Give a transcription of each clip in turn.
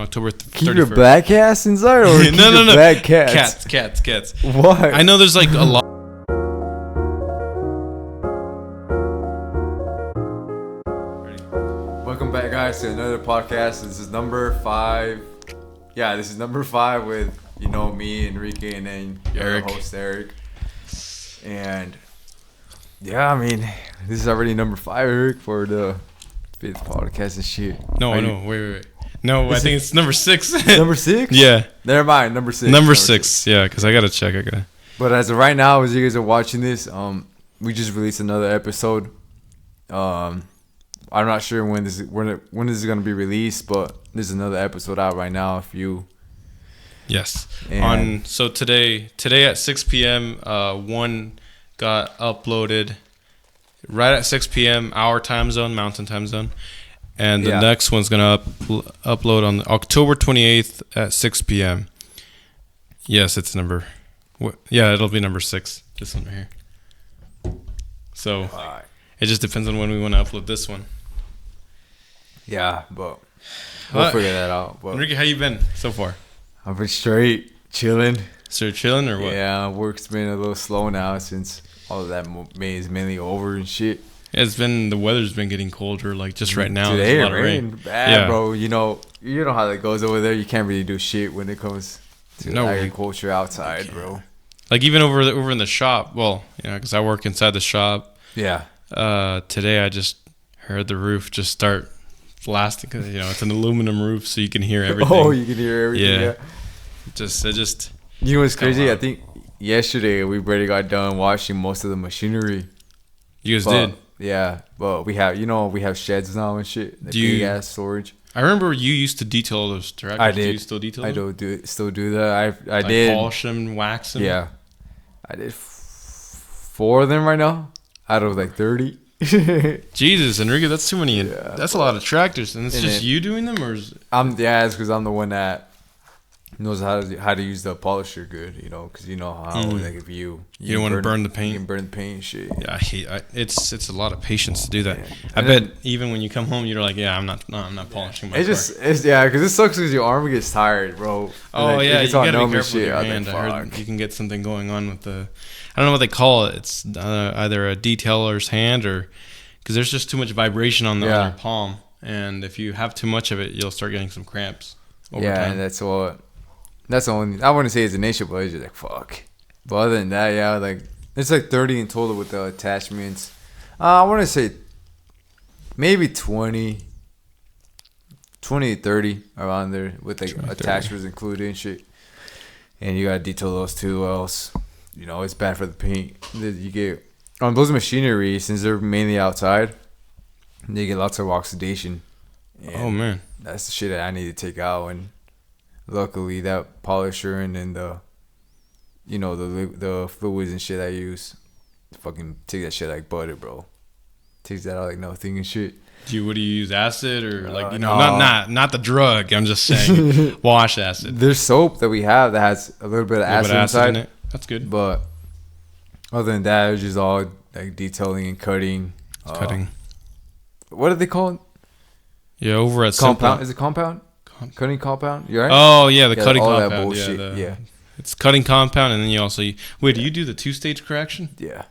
October 31st. Keep your black ass inside or keep no. black cats? Cats. What? I know there's like a lot. Welcome back, guys, to another podcast. This is number 5. Yeah, this is number 5 with, me, Enrique, and then your host, Eric. And, yeah, I mean, this is already number 5, Eric, for the 5th podcast and shit. No, wait. No, I think it's number 6. Number 6? Yeah. Never mind, number 6. Number 6, yeah, because I got to check. But as of right now, as you guys are watching this, we just released another episode. I'm not sure when this is going to be released, but there's another episode out right now. Yes. So today at 6 p.m., one got uploaded right at 6 p.m. our time zone, Mountain Time Zone, and the next one's gonna upload on October 28th at 6 p.m. Yes, it's number. Yeah, it'll be number 6. This one right here. So it just depends on when we want to upload this one. Yeah, but we'll figure that out. But Enrique, how you been so far? I've been straight, chilling. So you're chilling or what? Yeah, work's been a little slow now since all of that May is mainly over and shit. Yeah, the weather's been getting colder, like just right now. Today, there's a lot of rain. Bad, bro. You know how that goes over there. You can't really do shit when it comes to agriculture outside, bro. Like even over in the shop. Well, because I work inside the shop. Yeah. Today I just heard the roof just start blasting because it's an aluminum roof, so you can hear everything. Oh, you can hear everything. Yeah. Just. You know what's crazy? I think yesterday we already got done washing most of the machinery. You guys did? Yeah, but we have sheds now and shit. Big ass storage. I remember you used to detail those tractors. I did. Do you still detail them? Still do that. I did. Polish them, wax them. Yeah, I did 4 of them right now out of like 30. Jesus, Enrique, that's too many. Yeah, that's a lot of tractors, and it's just you doing them, or is it? It's because I'm the one that knows how to use the polisher good, because how like if you don't want to burn the paint. You can burn the paint and shit. Yeah, it's a lot of patience to do that. Yeah. I bet even when you come home, you're like, I'm not polishing my car. Because it sucks because your arm gets tired, bro. Oh yeah, you gotta be careful with your hand. I heard you can get something going on with the. I don't know what they call it. It's either a detailer's hand or because there's just too much vibration on your palm, and if you have too much of it, you'll start getting some cramps over time. And that's what. That's the only. I wouldn't say it's an issue, but it's just like fuck. But other than that, like it's like 30 in total with the attachments. I want to say maybe 20 to 30 around there with like attachments included and shit. And you gotta detail those too, or else it's bad for the paint. You get on those machinery since they're mainly outside. They get lots of oxidation. Oh man, that's the shit that I need to take out and. Luckily, that polisher and then the fluids and shit I use, fucking take that shit like butter, bro. Takes that out like nothing and shit. What do you use, acid or not the drug? I'm just saying, wash acid. There's soap that we have that has a little bit of acid inside. In it. That's good. But other than that, it's just all like detailing and cutting. Cutting. What are they called? Yeah, over at compound. Is it compound? Cutting compound, you right? Oh yeah, the cutting compound. That bullshit. It's cutting compound, and then you also do you do the 2-stage correction? Yeah,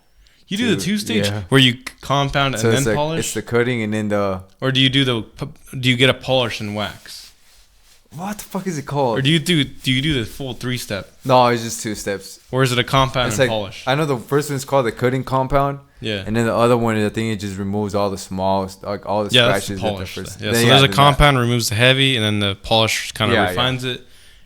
you do the 2-stage where you compound and then polish. It's the cutting and then the. Or do you get a polish and wax? What the fuck is it called? Or do you do the full 3-step? No, it's just 2 steps. Or is it a compound and polish? I know the first one is called the cutting compound. Yeah. And then the other one, I think it just removes all the small, like all the scratches. That's the polish. So there's a compound removes the heavy, and then the polish kind of refines it,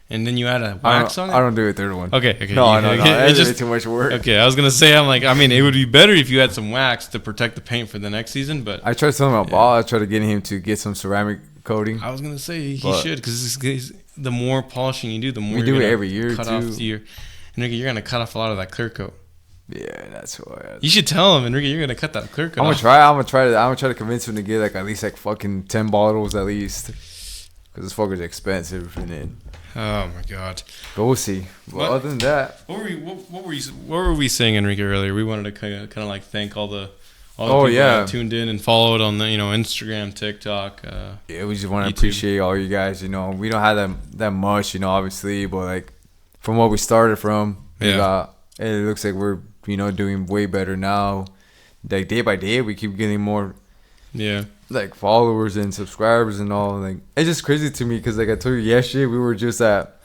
and then you add a wax on it. I don't do a third one. Okay. No. It's just too much work. Okay, I was gonna say it would be better if you had some wax to protect the paint for the next season, but I tried telling my boss. I tried to get him to get some ceramic coating. I was gonna say he should because the more polishing you do, the more we do it every year cut off Enrique, you're gonna cut off a lot of that clear coat. Yeah, that's why. You should tell him, Enrique, you're gonna cut that clear coat. I'm gonna try to convince him to get like at least like fucking 10 bottles at least, because this fucker's expensive. And then. Oh my god. But we'll see. Well, other than that, what were we saying, Enrique, earlier? We wanted to kind of like thank all the all the people that tuned in and followed on the Instagram, TikTok. Yeah, we just want to appreciate all you guys. We don't have that much, obviously, but like from what we started from, it looks like we're doing way better now. Like day by day, we keep getting more. Yeah. Like followers and subscribers and all. Like it's just crazy to me because like I told you yesterday, we were just at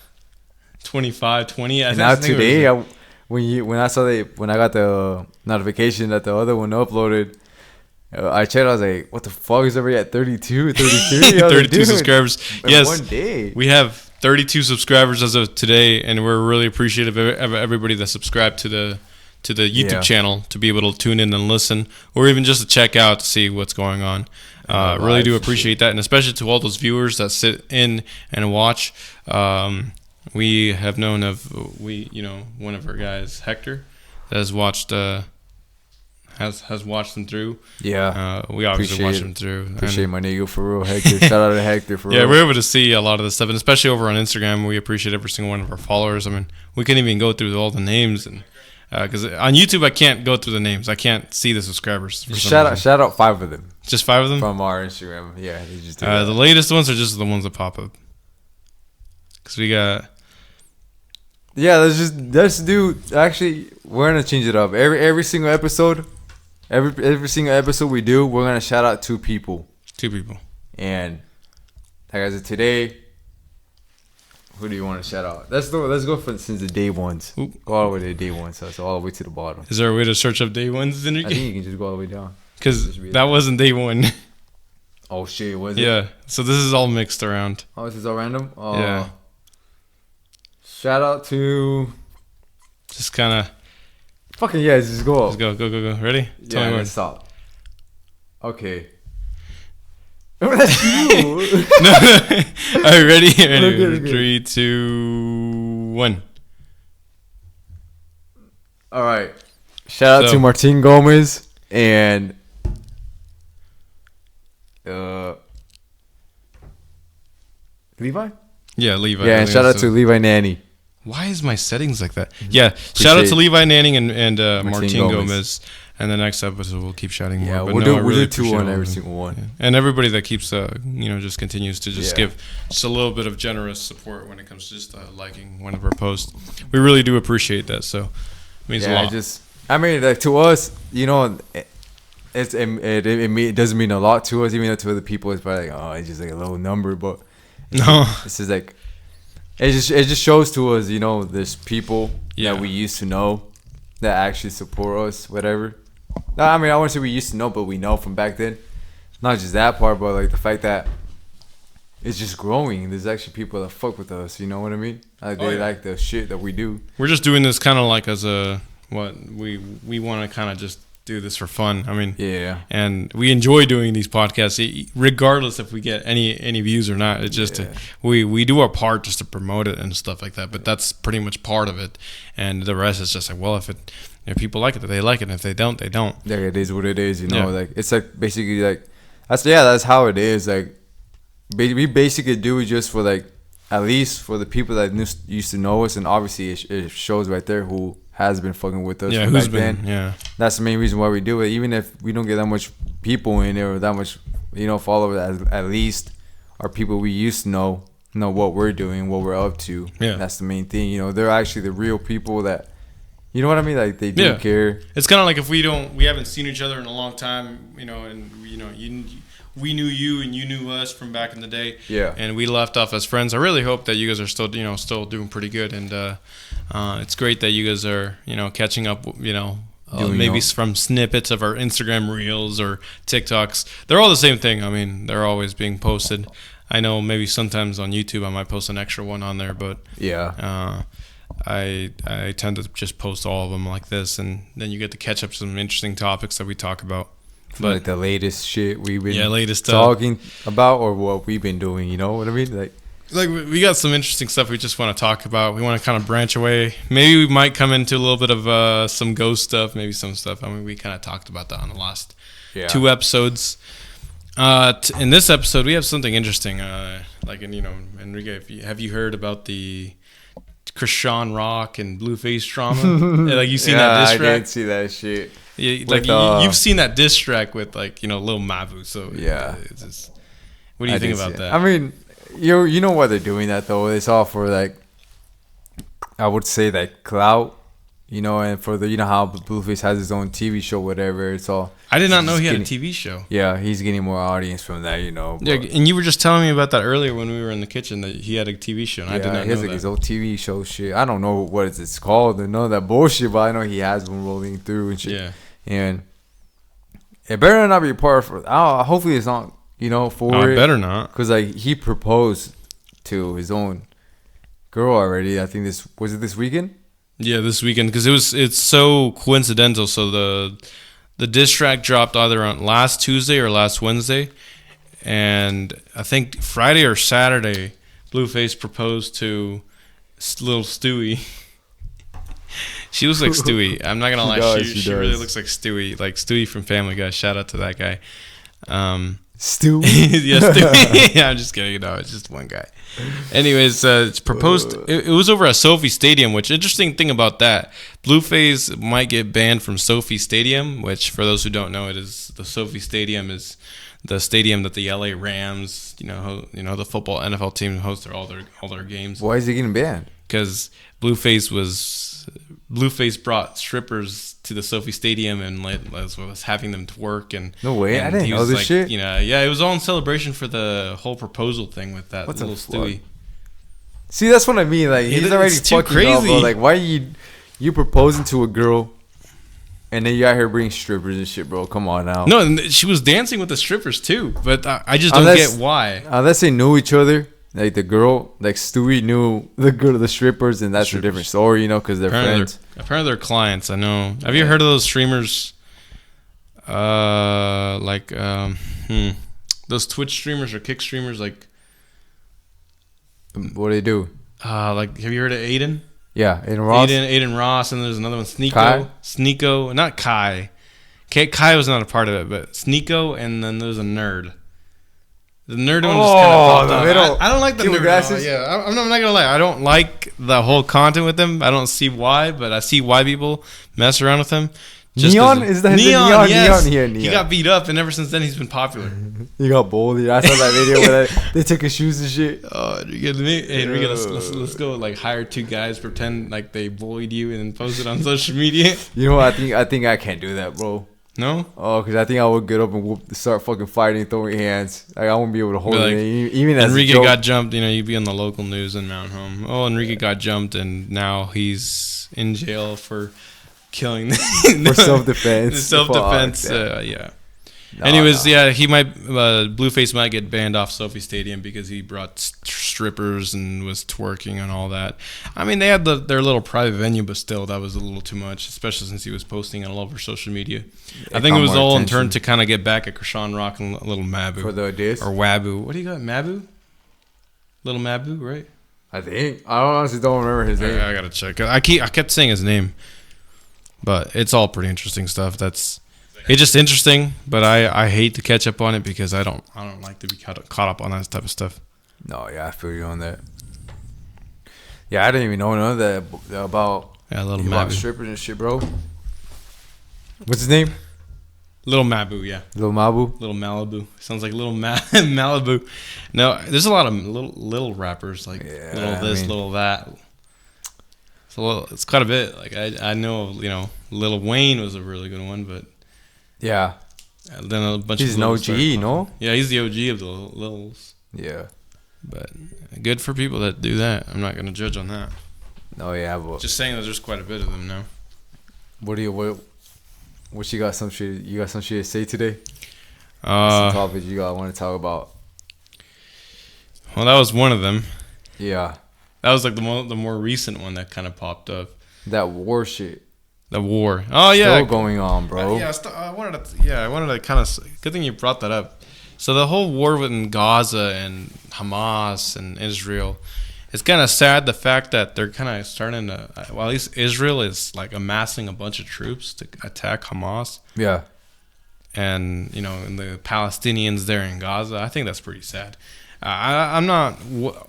25, 20. And now today, when I got the notification that the other one uploaded, I checked. I was like, "What the fuck is already at 32, 33? 32 subscribers. Yes, one day we have 32 subscribers as of today, and we're really appreciative of everybody that subscribed to the YouTube channel to be able to tune in and listen, or even just to check out to see what's going on. Really do appreciate that, and especially to all those viewers that sit in and watch. We have known of one of our guys, Hector, that has watched has watched them through. Yeah, we obviously watched them through. Appreciate my nigga for real, Hector. Shout out to Hector for real. Yeah, we're able to see a lot of this stuff, and especially over on Instagram, we appreciate every single one of our followers. I mean, we can't even go through all the names, and because on YouTube I can't go through the names, I can't see the subscribers. Shout out 5 of them. Just 5 of them from our Instagram. Yeah, they just do the latest ones are just the ones that pop up. Because we got. Yeah, let's do. Actually, we're gonna change it up. Every single episode, every single episode we do, we're gonna shout out 2 people. 2 people. And like I said today, who do you want to shout out? Let's go for since the day ones. Go all the way to the day ones, so all the way to the bottom. Is there a way to search up day ones, Enrique? I think you can just go all the way down. Because that wasn't day 1. Oh shit, was it? Yeah. So this is all mixed around. Oh, this is all random. Oh. Yeah. Shout out to. Just kind of. Fucking yeah, just go. Just go. Ready? Tell me when. Stop. Okay. That's you. No. All right, ready? Okay. 3, 2, 1. All right. Shout out to Martin Gomez and. Levi? Yeah, Levi. Yeah, and shout out to Levi Nanny. Why is my settings like that? Yeah, shout out to Levi Nanning and Martin Gomez. And the next episode we'll keep shouting more. Yeah, we'll do 2 on every single one. Yeah. And everybody that keeps just continues to just give just a little bit of generous support when it comes to just liking one of our posts. We really do appreciate that. So it means a lot. Like to us, it doesn't mean a lot to us. Even though to other people it's probably like, it's just like a little number, but this is like. It just shows to us, there's people that we used to know that actually support us, whatever. No, I mean, I wouldn't say we used to know, but we know from back then. Not just that part, but like the fact that it's just growing. There's actually people that fuck with us, you know what I mean? Like they like the shit that we do. We're just doing this kind of like as we want to kind of just do this for fun. I mean, and we enjoy doing these podcasts, regardless if we get any views or not. It's just we do our part just to promote it and stuff like that. But that's pretty much part of it, and the rest is just like, well, if people like it, they like it. And if they don't, they don't. Yeah, it is what it is. Like it's like basically like that's how it is. Like we basically do it just for like at least for the people that used to know us, and obviously it shows right there who has been fucking with us. Yeah, who's been? Then. Yeah, that's the main reason why we do it. Even if we don't get that much people in there or that much, followers, at least our people we used to know what we're doing, what we're up to. Yeah, that's the main thing. They're actually the real people that, you know what I mean? Like they do care. It's kind of like if we haven't seen each other in a long time, and we knew you and you knew us from back in the day. Yeah. And we left off as friends. I really hope that you guys are still doing pretty good, and it's great that you guys are catching up. Maybe from snippets of our Instagram reels or TikToks. They're all the same thing. I mean, they're always being posted. I know maybe sometimes on YouTube I might post an extra one on there, but I tend to just post all of them like this, and then you get to catch up some interesting topics that we talk about. But like the latest shit we've been talking about, or what we've been doing, you know what I mean? Like we got some interesting stuff we just want to talk about. We want to kind of branch away. Maybe we might come into a little bit of some ghost stuff, maybe some stuff. I mean, we kind of talked about that on the last 2 episodes. In this episode, we have something interesting. Enrique, have you heard about the Krishan Rock and Blueface drama. Like you seen that diss track? I did see that shit. Yeah, like you've seen that diss track with like Lil Mau. So yeah, it's just, what do you think about that? I mean, you know why they're doing that though? It's all for like, I would say like clout, and for the how Blueface has his own TV show, whatever. It's all. I did not know he had a TV show. Yeah, he's getting more audience from that, Yeah, and you were just telling me about that earlier when we were in the kitchen that he had a TV show. And I did not know that. He has like his old TV show shit. I don't know what it's called and none of that bullshit, but I know he has one rolling through and shit. Yeah. And it better not be a part for. Hopefully it's not. For it. Better not. Because like he proposed to his own girl already. I think this weekend. Yeah, this weekend because it's so coincidental. So the diss track dropped either on last Tuesday or last Wednesday, and I think Friday or Saturday, Blueface proposed to little Stewie. She looks like Stewie. I'm not gonna lie, she really looks like Stewie from Family Guy. Shout out to that guy. Stewie. Yeah, Stewie. Yeah, I'm just kidding. No, it's just one guy. Anyways, it's proposed. It was over at Sophie Stadium. Which interesting thing about that, Blueface might get banned from Sophie Stadium. Which, for those who don't know, it is the Sophie Stadium is the stadium that the LA Rams, the football NFL team host all their games. Why is he getting banned? Because Blueface brought strippers to the Sophie Stadium and was having them to work and no way, I didn't know this shit. Yeah, it was all in celebration for the whole proposal thing with that little Stewie. See, that's what I mean. Like he's already fucking crazy. Up, bro. Like why are you proposing to a girl and then you out here bringing strippers and shit, bro? Come on now. No, and she was dancing with the strippers too, but I just don't get why. Unless they knew each other. Like the girl, like Stewie knew the strippers, and that's a different story, because they're friends. Apparently they're clients. I know. Have you heard of those streamers? Those Twitch streamers or Kick streamers, like. What do they do? Have you heard of Aiden? Yeah, Aiden Ross. Aiden Ross, and there's another one, Sneeko, not Kai. Kai was not a part of it, but Sneeko, and then there's a nerd. The nerd one just kind of popped up. I don't like the nerd. Glasses? Yeah, I'm not gonna lie. I don't like the whole content with him. I don't see why, but I see why people mess around with him. Neon is that Neon? Yes. Neon. He got beat up, and ever since then he's been popular. He got bullied. I saw that video where they took his shoes and shit. Oh, Enrique, let's go like hire two guys, pretend like they bullied you, and then post it on social media. You know what? I think I can't do that, bro. No? Oh, because I think I would get up and start fucking fighting, throwing hands. Like, I won't be able to hold it. Even as Enrique got jumped, you'd be on the local news in Mount Home. Oh, Enrique got jumped, and now he's in jail for killing. For self-defense. Self-defense, yeah. Anyways, he might Blueface might get banned off Sophie Stadium because he brought strippers and was twerking and all that. I mean, they had their little private venue, but still, that was a little too much, especially since he was posting it all over social media. I think it was all in turn to kind of get back at Krishan Rock and Little Mabu. For the diss? Or Wabu. What do you got? Mabu? Little Mabu, right? I think. I honestly don't remember his name. I gotta check. I kept saying his name, but it's all pretty interesting stuff. It's just interesting, but I hate to catch up on it because I don't like to be caught up on that type of stuff. No, yeah, I feel you on that. Yeah, I didn't even know none of that about strippers and shit, bro. What's his name? Little Mabu, yeah. Little Mabu? Little Malibu. Sounds like Little Malibu. No, there's a lot of little rappers, like little that. It's quite a bit. Like I know, Lil Wayne was a really good one, but yeah. And then a bunch he's of an OG, no? Yeah, he's the OG of the Lils. Yeah. But good for people that do that. I'm not gonna judge on that. No, yeah, but just saying that there's quite a bit of them now. What you got some shit? You got some shit to say today? Some topics you want to talk about? Well, that was one of them. Yeah. That was like the more recent one that kind of popped up. That war shit. The war. Oh yeah. Still going on, bro. I wanted to kind of. Good thing you brought that up. So the whole war within Gaza and Hamas and Israel, it's kind of sad the fact that they're kind of starting to. Well, at least Israel is like amassing a bunch of troops to attack Hamas. Yeah. And and the Palestinians there in Gaza. I think that's pretty sad. I'm not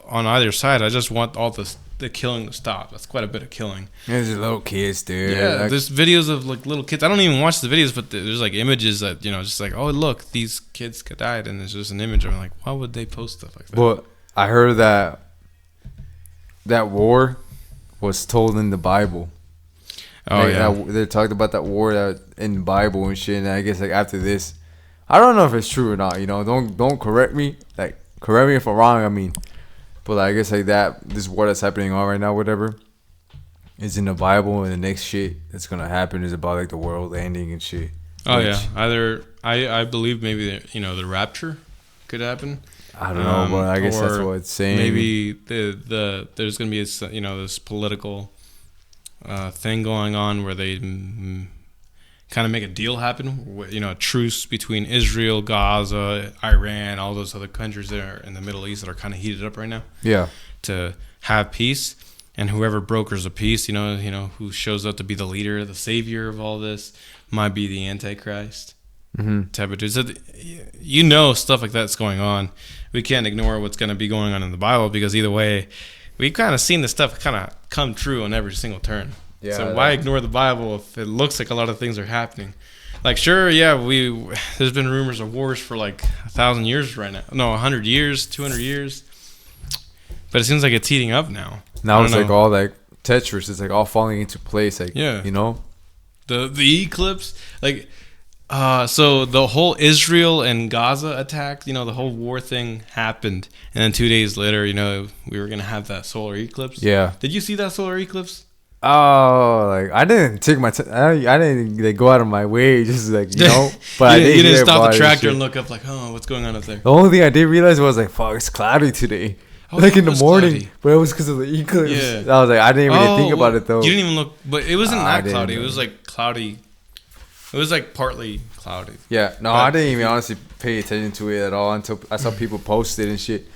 on either side. I just want all the the killing to stop. That's quite a bit of killing. There's little kids, dude. Yeah, like, there's videos of like little kids. I don't even watch the videos, but there's like images that just like, oh look, these kids died, and there's just an image. I'm like, why would they post stuff like that? Well, I heard that war was told in the Bible. Oh like, yeah, they talked about that war that in the Bible and shit. And I guess like after this, I don't know if it's true or not. Don't correct me. Like correct me if I'm wrong. I mean, but like, I guess like that this war that's happening on right now, whatever, is in the Bible, and the next shit that's gonna happen is about like the world ending and shit. Oh yeah, either I believe maybe the rapture could happen. I don't know, but I guess that's what it's saying. Maybe there's gonna be this political thing going on where they kind of make a deal happen. A truce between Israel, Gaza, Iran, all those other countries that are in the Middle East that are kind of heated up right now. Yeah. To have peace, and whoever brokers a peace, who shows up to be the leader, the savior of all this, might be the Antichrist. Type of dude. So stuff like that's going on. We can't ignore what's going to be going on in the Bible, because either way, we've kind of seen this stuff kind of come true on every single turn. Yeah, so why ignore the Bible if it looks like a lot of things are happening? Like, sure, yeah, there's been rumors of wars for like 1,000 years right now. No, 100 years, 200 years. But it seems like it's heating up now. Now it's like all like Tetris. It's like all falling into place. Like, yeah. The eclipse, like. So the whole Israel and Gaza attack, the whole war thing happened, and then 2 days later, we were gonna have that solar eclipse. Yeah. Did you see that solar eclipse? Oh, like I didn't take my I didn't like go out of my way, just like But you didn't stop the tractor and look up like, oh, what's going on up there? The only thing I did realize was like, fuck, it's cloudy today. Oh, like in the morning, cloudy. But it was because of the eclipse. Yeah. I was like, I didn't even think about it though. You didn't even look, but it wasn't that cloudy. It was like cloudy. It was like partly cloudy. Yeah, no, I didn't even honestly pay attention to it at all until I saw people post it and shit.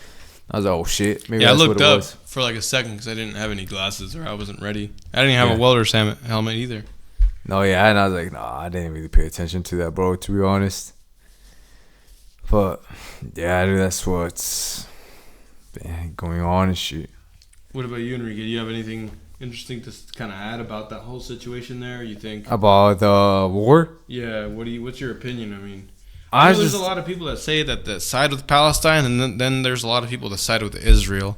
I was like, oh shit, maybe that's what it was. I looked up for like a second because I didn't have any glasses or I wasn't ready. I didn't have a welder's helmet either. No, yeah, and I was like, nah, I didn't really pay attention to that, bro, to be honest. But yeah, dude, that's what's been going on and shit. What about you, Enrique? Do you have anything interesting to kind of add about that whole situation there? You think about the war? Yeah. What's your opinion? I mean, there's a lot of people that say that side with Palestine, and then there's a lot of people that side with Israel.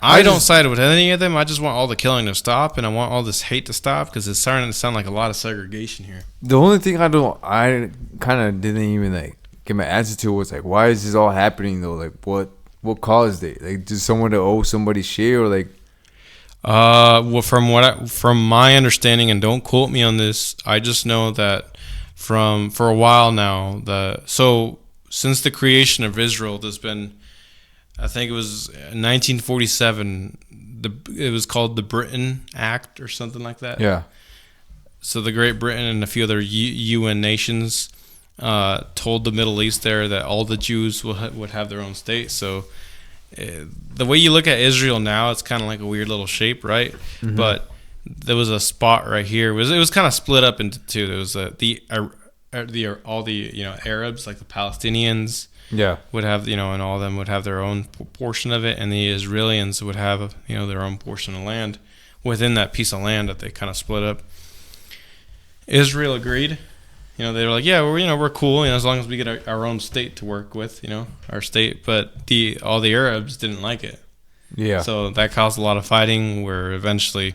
I don't side with any of them. I just want all the killing to stop, and I want all this hate to stop, because it's starting to sound like a lot of segregation here. The only thing I kind of didn't even like get my answer to was like, why is this all happening though? Like, what caused it? Like, did someone owe somebody shit, or like? Well, from my understanding, and don't quote me on this, I just know that for a while now, since the creation of Israel, there's been, I think it was 1947, it was called the Britain Act or something like that. Yeah. So the Great Britain and a few other UN nations told the Middle East there that all the Jews would have their own state. So the way you look at Israel now, it's kind of like a weird little shape, right? Mm-hmm. But there was a spot right here. It was kind of split up into two. There was all the Arabs, like the Palestinians, would have and all of them would have their own portion of it, and the Israelis would have their own portion of land within that piece of land that they kind of split up. Israel agreed. They were like, yeah, we're cool, as long as we get our own state to work with, our state. But all the Arabs didn't like it. Yeah. So that caused a lot of fighting, where eventually,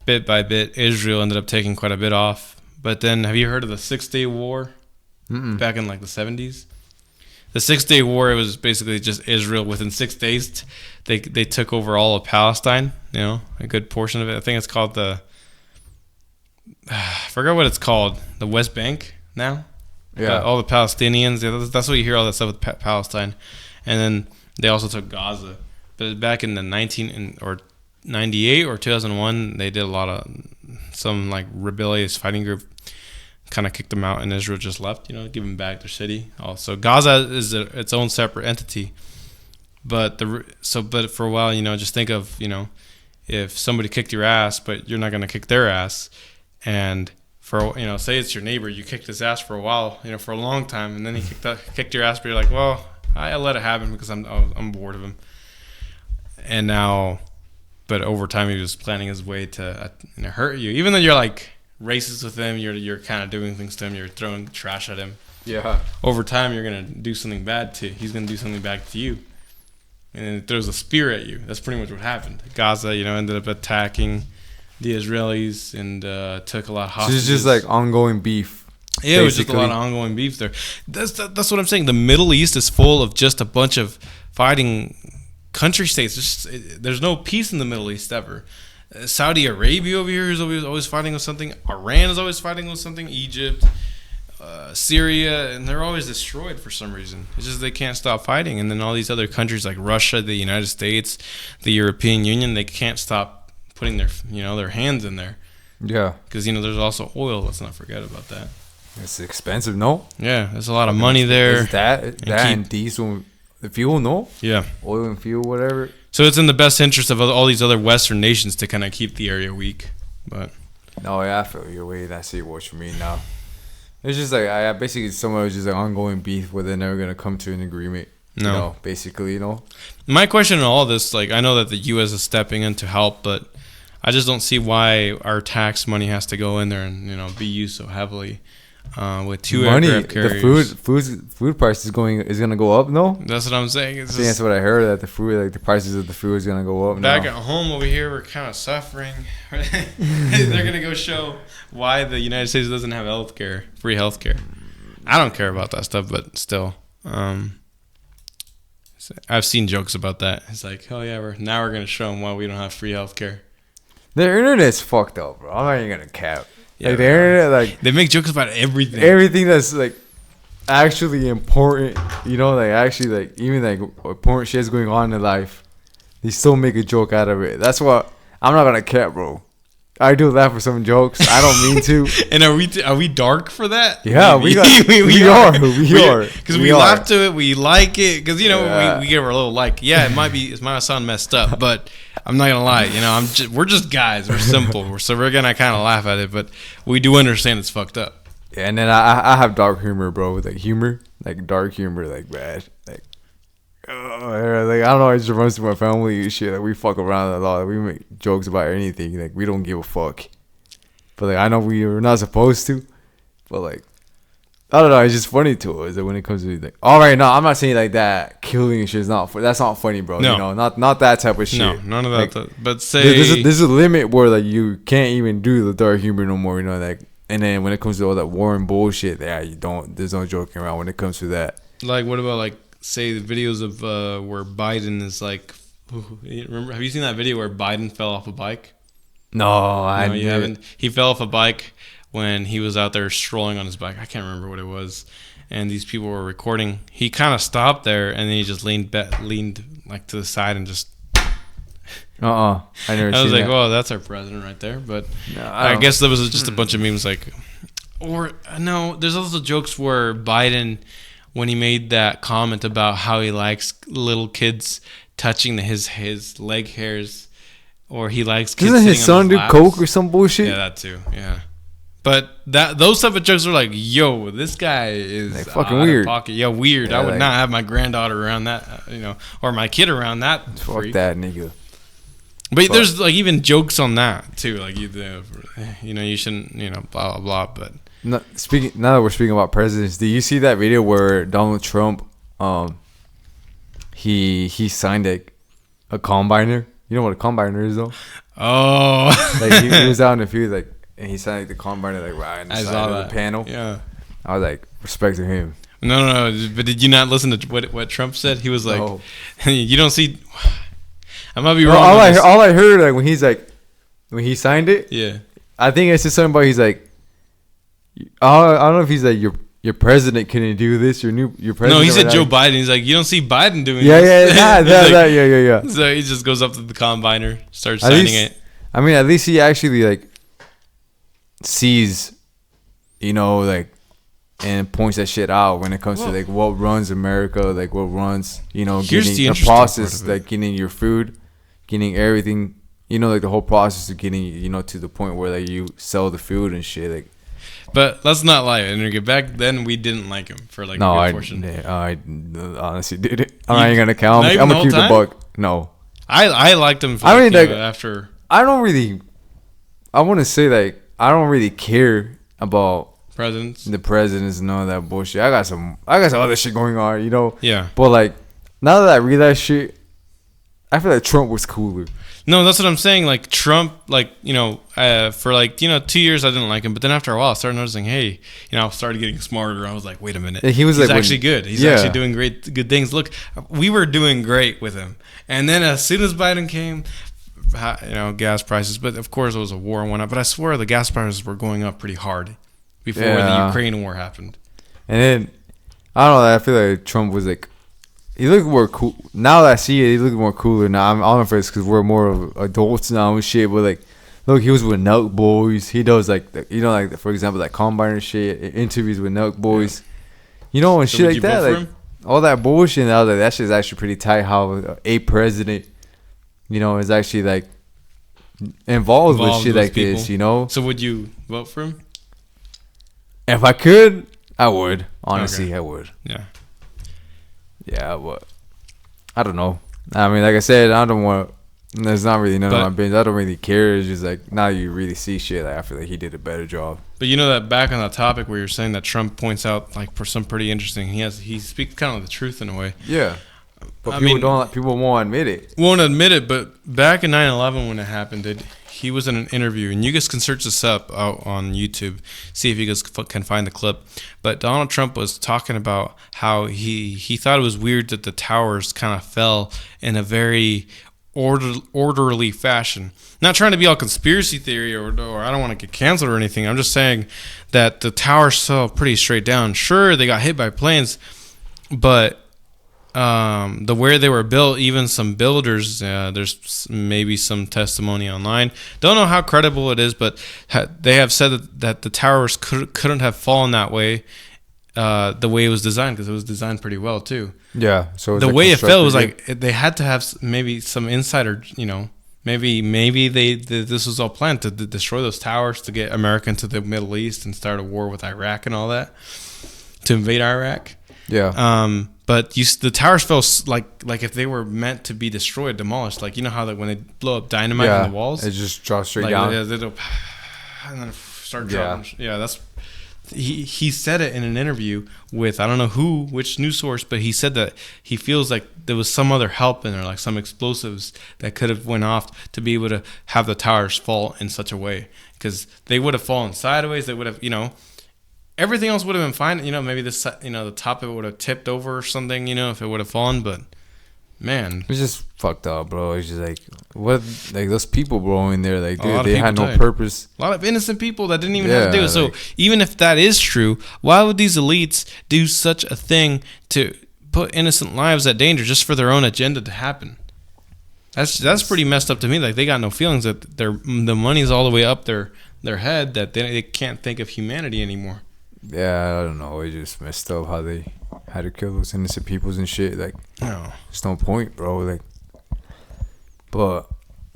bit by bit, Israel ended up taking quite a bit off. But then, have you heard of the 6-Day War? Back in like the 70s? The 6-Day War, it was basically just Israel. Within 6 days, they took over all of Palestine, a good portion of it. I think it's called I forgot what it's called, the West Bank now. Yeah. All the Palestinians, that's what you hear all that stuff with Palestine. And then they also took Gaza. But back in the 98 or 2001, they did a lot of some like rebellious fighting group kind of kicked them out, and Israel just left, give them back their city. Also, Gaza is its own separate entity. But for a while, just think of, if somebody kicked your ass, but you're not going to kick their ass, and for say it's your neighbor, you kicked his ass for a while, for a long time, and then he kicked your ass, but you're like, well, I let it happen because I'm bored of him. And now but over time he was planning his way to hurt you. Even though you're like racist with him, you're kind of doing things to him, you're throwing trash at him. Yeah. Over time, you're gonna do something bad to. He's gonna do something back to you, and then it throws a spear at you. That's pretty much what happened. Gaza, ended up attacking the Israelis and took a lot of hostages. So it's just like ongoing beef. Yeah, it was just a lot of ongoing beef there. That's what I'm saying. The Middle East is full of just a bunch of fighting country states. There's no peace in the Middle East ever. Saudi Arabia over here is always fighting with something. Iran is always fighting with something. Egypt. Syria, and they're always destroyed for some reason. It's just they can't stop fighting. And then all these other countries like Russia, the United States, the European Union, they can't stop putting their hands in there. Yeah. Because, there's also oil. Let's not forget about that. It's expensive, no? Yeah, there's a lot of money there. Is that and diesel, the fuel, no? Yeah. Oil and fuel, whatever. So it's in the best interest of all these other Western nations to kind of keep the area weak. But no, yeah, I feel your way. I see what you mean now. It's just like I basically someone was just like ongoing beef where they're never gonna come to an agreement. No, basically. My question in all this, like I know that the U.S. is stepping in to help, but I just don't see why our tax money has to go in there and be used so heavily with two aircraft carriers. The food price is gonna go up. No, that's what I'm saying. I think that's what I heard, that the prices of the food is gonna go up. Back at home over here, we're kind of suffering. They're gonna go show why the United States doesn't have free healthcare. I don't care about that stuff, but still, I've seen jokes about that. It's like, oh yeah, we're gonna show them why we don't have free healthcare. The internet's fucked up, bro. I'm not even gonna cap. Yeah, like the internet, like they make jokes about everything. Everything that's like actually important, like actually like even like important shit's going on in life, they still make a joke out of it. That's what I'm not gonna cap, bro. I do that for some jokes. I don't mean to. And are we dark for that? Yeah, we are. Because we laugh to it, we like it. Because we give her a little like. Yeah, it might sound messed up, but I'm not gonna lie. We're just guys. We're simple. So we're gonna kind of laugh at it, but we do understand it's fucked up. Yeah, and then I have dark humor, bro. With like dark humor, like bad, like. I don't know. It just runs through my family and shit. Like we fuck around a lot. We make jokes about anything. Like we don't give a fuck. But like I know we're not supposed to. But like I don't know. It's just funny to us. Like when it comes to like, all right, no, I'm not saying like that. Killing and shit is not. That's not funny, bro. No, not that type of shit. No, none of that. Like, but say there's a limit where like you can't even do the dark humor no more. Like, and then when it comes to all that war and bullshit, you don't. There's no joking around when it comes to that. Like what about like. Say the videos of where Biden is like, remember? Have you seen that video where Biden fell off a bike? No, you haven't. He fell off a bike when he was out there strolling on his bike. I can't remember what it was, and these people were recording. He kind of stopped there, and then he just leaned like to the side and just. I never. I was like, "Well, that's our president right there." But no, I guess there was just a bunch of memes like, or no, there's also jokes where Biden. When he made that comment about how he likes little kids touching his leg hairs, or he likes kids. Doesn't his son do coke or some bullshit? Yeah, that too. Yeah, but those type of jokes are like, yo, this guy is like fucking weird. Pocket. Yeah, weird. Yeah, I would not have my granddaughter around that, or my kid around that. Fuck freak. that nigga. But there's like even jokes on that too. Like you shouldn't blah blah blah. But. Now that we're speaking about presidents, did you see that video where Donald Trump, he signed a combiner? You know what a combiner is, though? Oh, like he was out in the field, like, and he signed the combiner, like right on the side of the panel. Yeah, I was like, respect to him. No. But did you not listen to what Trump said? He was like, no. You don't see. I might be wrong. All I heard, like when he signed it. Yeah, I think it's just something about he's like. I don't know if he's like your president couldn't do this. Your president. No, he said Joe Biden. He's like, you don't see Biden doing this. Yeah. So he just goes up to the combiner, starts signing it. I mean, at least he actually like sees, like, and points that shit out when it comes to like what runs America, like what runs, getting the process, like getting your food, getting everything, like the whole process of getting, to the point where like you sell the food and shit, like. But let's not lie, Enrique. Back then, we didn't like him for like a good portion. I honestly did it. I'm not even gonna count. I'm gonna keep the buck. No, I liked him. For after I don't really. I want to say like I don't really care about the presidents and all that bullshit. I got some other shit going on, you know. Yeah. But like now that I read that shit, I feel like Trump was cooler. No, that's what I'm saying. Like Trump, like, you know, for like, you know, 2 years I didn't like him, but then after a while I started noticing, hey, you know, I started getting smarter. I was like, wait a minute, he's like actually good. He's actually doing good things. Look, we were doing great with him, and then as soon as Biden came, you know, gas prices. But of course, it was a war and whatnot. But I swear the gas prices were going up pretty hard before the Ukraine war happened. And then I don't know. I feel like Trump was like. He looked more cool. Now that I see it, he looked more cooler. Now, I don't know if it's because we're more of adults now and shit, but like, look, he was with Nelk Boys. He does like, you know, like, for example, like Combine and shit, interviews with Nelk Boys. Yeah. You know, and so shit like that. Like, all that bullshit, and I was like, that shit's actually pretty tight how a president, you know, is actually like involved with shit like people. This, you know? So would you vote for him? If I could, I would. Honestly, I would. Yeah. Yeah, but I don't know. I mean, like I said, I don't want. There's not really none of my business. I don't really care. It's just like now you really see shit. Like, I feel like he did a better job. But you know that back on that topic where you're saying that Trump points out like for some pretty interesting. He speaks kind of the truth in a way. Yeah, but people won't admit it. Won't admit it. But back in 9/11 when it happened, he was in an interview, and you guys can search this up out on YouTube, see if you guys can find the clip. But Donald Trump was talking about how he thought it was weird that the towers kind of fell in a very orderly fashion. Not trying to be all conspiracy theory or I don't want to get canceled or anything. I'm just saying that the towers fell pretty straight down. Sure, they got hit by planes, but the way they were built, even some builders, there's maybe some testimony online. Don't know how credible it is, but they have said that the towers couldn't have fallen that way, the way it was designed, because it was designed pretty well too. Yeah. So the way it fell was like they had to have maybe some insider, you know, maybe this was all planned to destroy those towers to get America into the Middle East and start a war with Iraq and all that, to invade Iraq. Yeah. But the towers fell like if they were meant to be destroyed, demolished. Like, you know how when they blow up dynamite in the walls, it just drops straight down. And then start dropping. Yeah, that's he said it in an interview with I don't know which news source, but he said that he feels like there was some other help in there, like some explosives that could have went off to be able to have the towers fall in such a way, because they would have fallen sideways. They would have, you know. Everything else would have been fine, you know. Maybe this, you know, the top of it would have tipped over or something, you know, if it would have fallen. But man, it's just fucked up, bro. It's just like what, like those people, bro, in there, like dude, they had no purpose. A lot of innocent people that didn't even have to do it. So even if that is true, why would these elites do such a thing to put innocent lives at danger just for their own agenda to happen? That's pretty messed up to me. Like, they got no feelings, that the money's all the way up their head, that they can't think of humanity anymore. Yeah, I don't know. It's just messed up how they had to kill those innocent peoples and shit. Like, there's no point, bro. Like, but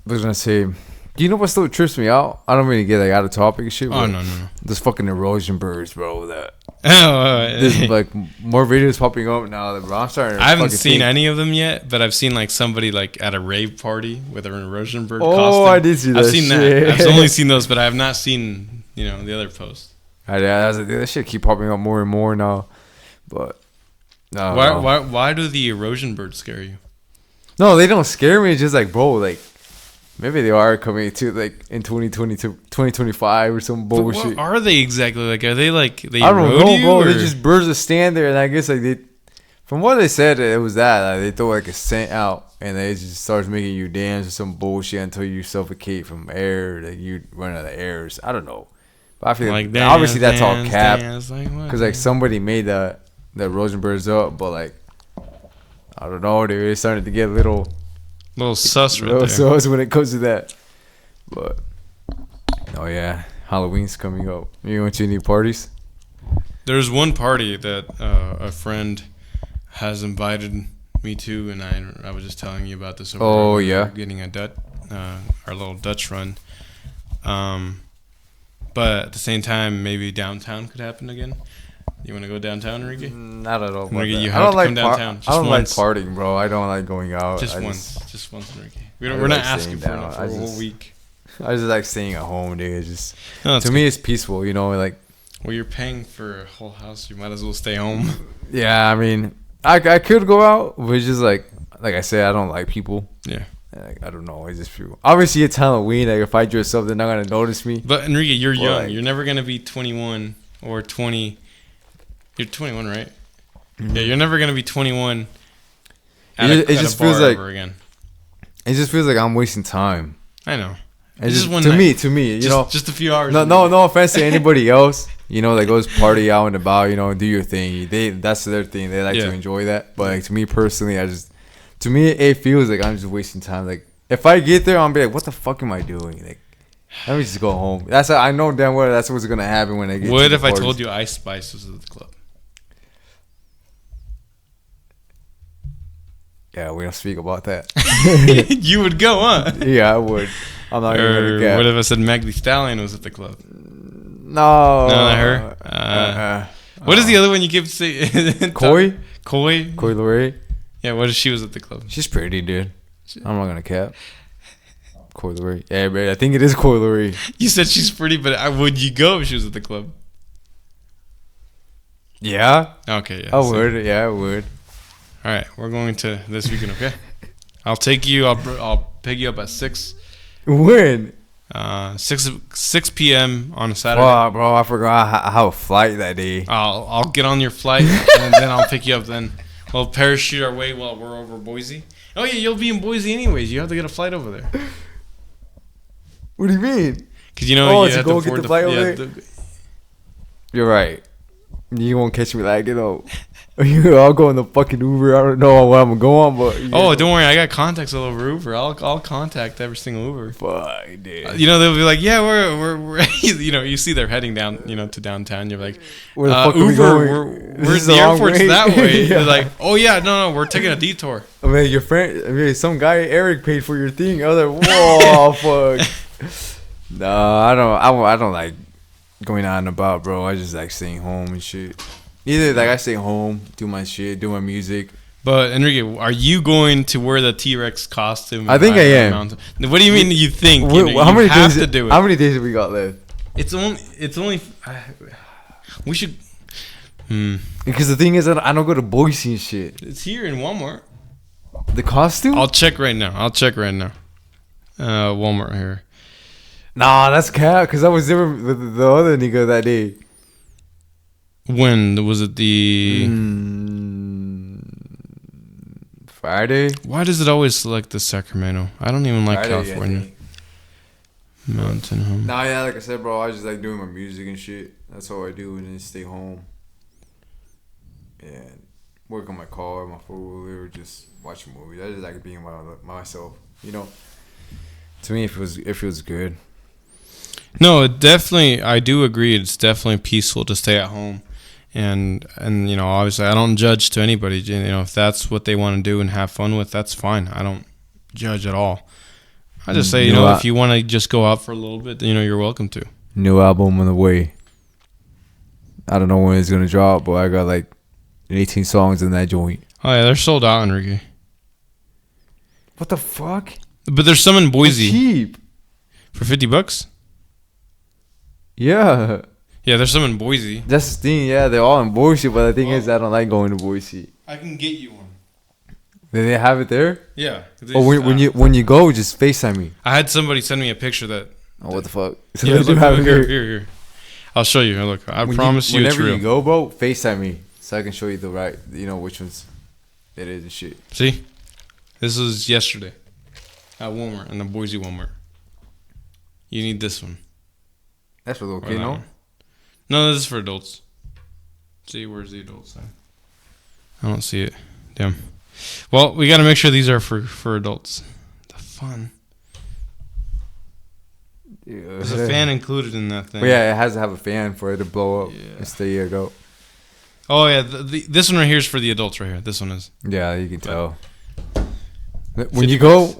I was gonna say, do you know what still trips me out? I don't really get like out of topic and shit. Oh no. This fucking Erosion Birds, bro. There's like more videos popping up now. Bro, I'm starting. I haven't seen any of them yet, but I've seen like somebody like at a rave party with an Erosion Bird costume. Oh, I did see that. I've seen shit. that. I've only seen those, but I have not seen, you know, the other posts. That shit keep popping up more and more now. But why do the Erosion Birds scare you? No, they don't scare me. It's just like, bro, like maybe they are coming to like in 2022, 2025 or some bullshit. But what are they exactly? Like, are they like they? I don't know, bro. They just birds that stand there, and I guess like they, from what they said, it was that like, they throw like a scent out, and they just starts making you dance or some bullshit until you suffocate from air, like you run out of airs. I don't know. But I feel like obviously that's all cap, because like somebody made the Erosion Birds up, but like I don't know, dude. It's starting to get a little sus right there. Sus when it comes to that. But oh yeah, Halloween's coming up. You going to any parties? There's one party that a friend has invited me to, and I was just telling you about this. Oh yeah, getting our little Dutch run. But at the same time, maybe downtown could happen again. You want to go downtown, Enrique? Not at all. Enrique, you have to come downtown. I don't like partying, bro. I don't like going out. Just once, Enrique. We're not asking for enough for a whole week. I just like staying at home, dude. It's just to me, it's peaceful. You know, like. Well, you're paying for a whole house. You might as well stay home. Yeah, I mean, I could go out, but it's just like I said, I don't like people. Yeah. Like, I don't know. It's just people. Obviously, it's Halloween. Like, if I dress up, they're not gonna notice me. But Enrique, you're young. Like, you're never gonna be 21 or 20. You're 21, right? Mm-hmm. Yeah, you're never gonna be 21. It just feels like again. It just feels like I'm wasting time. I know. It's just one night. To me, you know, just a few hours. No offense to anybody else. You know, that goes party out and about. You know, do your thing. That's their thing. They like to enjoy that. But like, to me personally, to me, it feels like I'm just wasting time. Like, if I get there, I'm be like, what the fuck am I doing? Like, let me just go home. I know damn well that's what's gonna happen when I get. What if I told you Ice Spice was at the club? Yeah, we don't speak about that. You would go, huh? Yeah, I would. I'm not even gonna get. What if I said Meg Thee Stallion was at the club? No, not her. What is the other one you keep saying? Koi Leray. Yeah, what if she was at the club? She's pretty, dude. I'm not gonna cap. Koi Leray. Yeah, man, I think it is Koi Leray. You said she's pretty, but would you go if she was at the club? Yeah. Okay. Yeah. I would. Yeah, I would. All right, we're going to this weekend. Okay. I'll take you. I'll pick you up at 6. When? 6 p.m. on a Saturday. Wow, bro, I forgot I have a flight that day. I'll get on your flight and then I'll pick you up. Then we'll parachute our way while we're over Boise. Oh yeah, you'll be in Boise anyways. You have to get a flight over there. What do you mean? Because you know you have go to get the flight over there. You're right. You won't catch me like, you know. I'll go in the fucking Uber. I don't know where I'm going, but don't worry, I got contacts all over Uber. I'll contact every single Uber. Fuck, dude. You know, they'll be like, yeah, we're you know, you see they're heading down, you know, to downtown. You're like, where the fuck Uber, are we going? we're the airport's that way. Yeah. They're like, oh yeah, no, we're taking a detour. I mean, your friend, some guy Eric paid for your thing. I was like, whoa, fuck. No, I don't like going out and about, bro. I just like staying home and shit. Either like I stay home, do my shit, do my music. But Enrique, are you going to wear the T-Rex costume? I think I am. What do you mean? You think? How many have days? To do it. How many days have we got left? It's only. We should. Because the thing is, I don't go to Boise and shit. It's here in Walmart. The costume? I'll check right now. Walmart here. Nah, that's cap. Because I was there with the other nigga that day. When was it? The Friday. Why does it always select the Sacramento? I don't even like Friday, California. Mountain home. Nah, yeah, like I said, bro, I just like doing my music and shit. That's all I do, and then stay home and work on my car, my 4-wheeler, or just watch movies. I just like being myself, you know. To me, it feels good. No, it definitely. I do agree. It's definitely peaceful to stay at home. And you know, obviously, I don't judge to anybody. You know, if that's what they want to do and have fun with, that's fine. I don't judge at all. I just say, you know, if you want to just go out for a little bit, you know, you're welcome to. New album on the way. I don't know when it's gonna drop, but I got like 18 songs in that joint. Oh yeah, they're sold out, Enrique. What the fuck? But there's some in Boise. Cheap. For $50. Yeah. Yeah, there's some in Boise. That's the thing, yeah, they're all in Boise, but the thing is, I don't like going to Boise. I can get you one. Did they have it there? Yeah. Oh, when you go, just FaceTime me. I had somebody send me a picture that. Oh, what the fuck? So yeah, look, here. I'll show you. Look, I promise you it's real. Whenever you go, bro, FaceTime me so I can show you the right, you know, which ones it is and shit. See? This was yesterday at Walmart, in the Boise Walmart. You need this one. That's for little kid, no? No, this is for adults. See, where's the adult side? I don't see it. Damn. Well, we got to make sure these are for adults. The fun. Yeah. There's a fan included in that thing. Well, yeah, it has to have a fan for it to blow up and stay adult. Oh, yeah. This one right here is for the adults right here. This one is. Yeah, you can tell. When you go,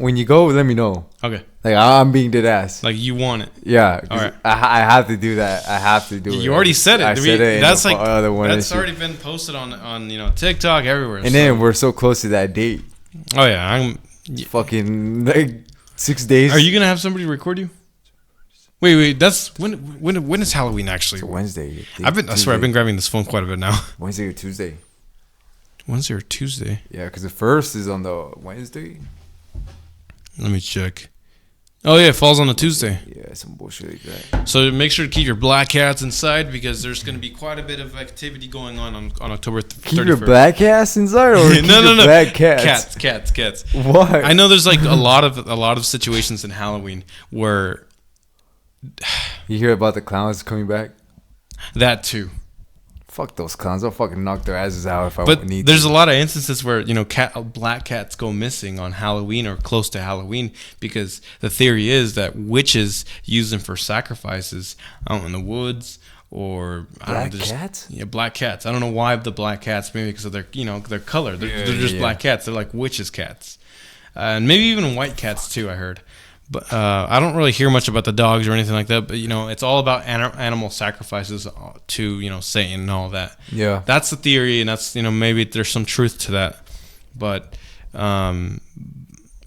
let me know. Okay. Like, I'm being dead ass. Like, you want it. Yeah. All right. I have to do that. I have to do it. You already said it. I said it. That's like other one. That's already been posted on you know, TikTok everywhere. And then we're so close to that date. Oh yeah, I'm fucking like 6 days. Are you gonna have somebody record you? Wait. That's when is Halloween actually? It's Wednesday. I swear I've been grabbing this phone quite a bit now. Wednesday or Tuesday. Wednesday or Tuesday? Yeah, because the first is on the Wednesday. Let me check. Oh yeah, it falls on a Tuesday. Yeah, some bullshit like that. So make sure to keep your black cats inside because there's going to be quite a bit of activity going on October 31st. Keep your black cats inside, or keep no. black cats? Cats. What? I know there's like a lot of situations in Halloween where you hear about the clowns coming back. That too. Fuck those clowns! I'll fucking knock their asses out if I need. But there's a lot of instances where black cats go missing on Halloween or close to Halloween because the theory is that witches use them for sacrifices out in the woods or black cats. Yeah, black cats. I don't know why the black cats. Maybe because of their their color. They're just black cats. They're like witches' cats, and maybe even white cats too. I heard. But I don't really hear much about the dogs or anything like that. But it's all about animal sacrifices to Satan and all that. Yeah, that's the theory, and that's maybe there's some truth to that. But I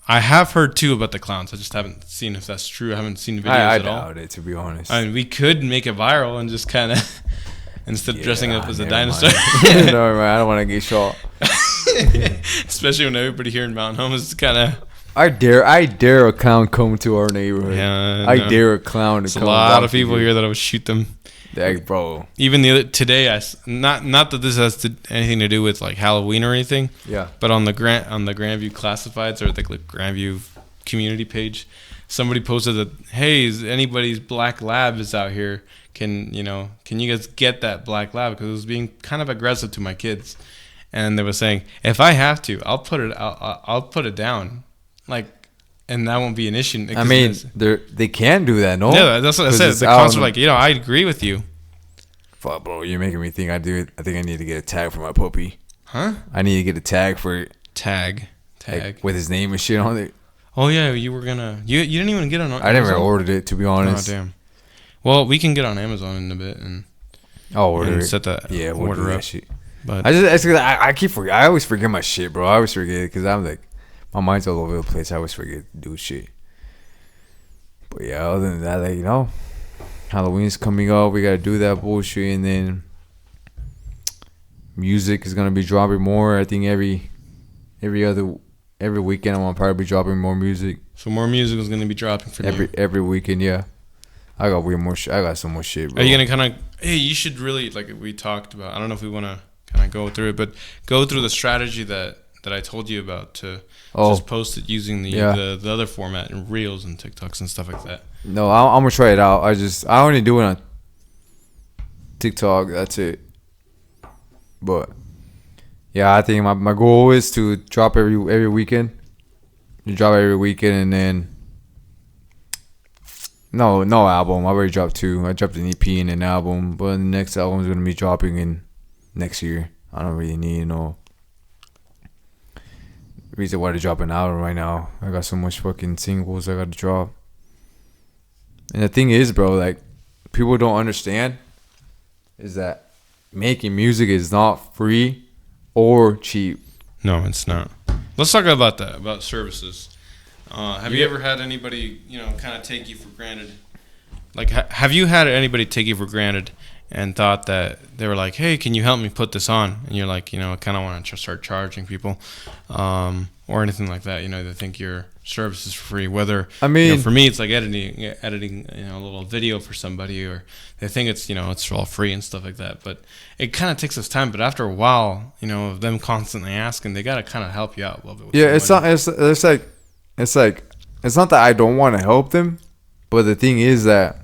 have heard too about the clowns. I just haven't seen if that's true. I haven't seen videos at all. I doubt it, to be honest. I mean, we could make it viral and just kind of instead of dressing up as a dinosaur. No, man, I don't want to get shot. Especially when everybody here in Mountain Home is kind of. I dare a clown come to our neighborhood. Yeah, I dare a clown to come. There's a lot of people here that I would shoot them. Like, bro. Even today, not that this has anything to do with like Halloween or anything. Yeah. But on the Grandview Classifieds or the Grandview community page, somebody posted that, hey, is anybody's black lab is out here? Can you guys get that black lab? Because it was being kind of aggressive to my kids, and they were saying, if I have to, I'll put it down. And that won't be an issue. I mean, they can do that, no? Yeah, that's what I said. The cops were like, I agree with you. Fuck, bro, you're making me think I think I need to get a tag for my puppy. Huh? I need to get a tag for it. Tag. Like, with his name and shit on it. Oh, yeah, you were gonna... You didn't even get on Amazon? I never ordered it, to be honest. Oh, damn. Well, we can get on Amazon in a bit and... I'll order it. Set that order up. Shit. But I always forget my shit, bro. I always forget it because I'm like... My mind's all over the place. I always forget to do shit. But yeah, other than that, Halloween's coming up. We gotta do that bullshit, and then music is gonna be dropping more. I think every weekend I'm gonna probably be dropping more music. So more music is gonna be dropping for every weekend. Yeah, I got more shit. I got some more shit, bro. Are you gonna kind of? Hey, you should really like we talked about. I don't know if we want to kind of go through it, but go through the strategy that I told you about to just post it using the other format and Reels and TikToks and stuff like that. No, I'm gonna try it out. I only do it on TikTok. That's it. But yeah, I think my goal is to drop every weekend. You drop every weekend, and then no album. I already dropped 2. I dropped an EP and an album, but the next album is gonna be dropping in next year. I don't really need no reason why to drop an album right now. I got so much fucking singles I gotta drop. And the thing is, bro, like, people don't understand is that making music is not free or cheap. No, it's not. Let's talk about that, about services. Have you ever had anybody, kind of take you for granted? Like, have you had anybody take you for granted and thought that they were like, hey, can you help me put this on? And you're like, I kind of want to start charging people or anything like that. They think your service is free. Whether, for me, it's like editing a little video for somebody, or they think it's, it's all free and stuff like that. But it kind of takes us time. But after a while, of them constantly asking, they got to kind of help you out a little bit. Yeah, it's not that I don't want to help them, but the thing is that,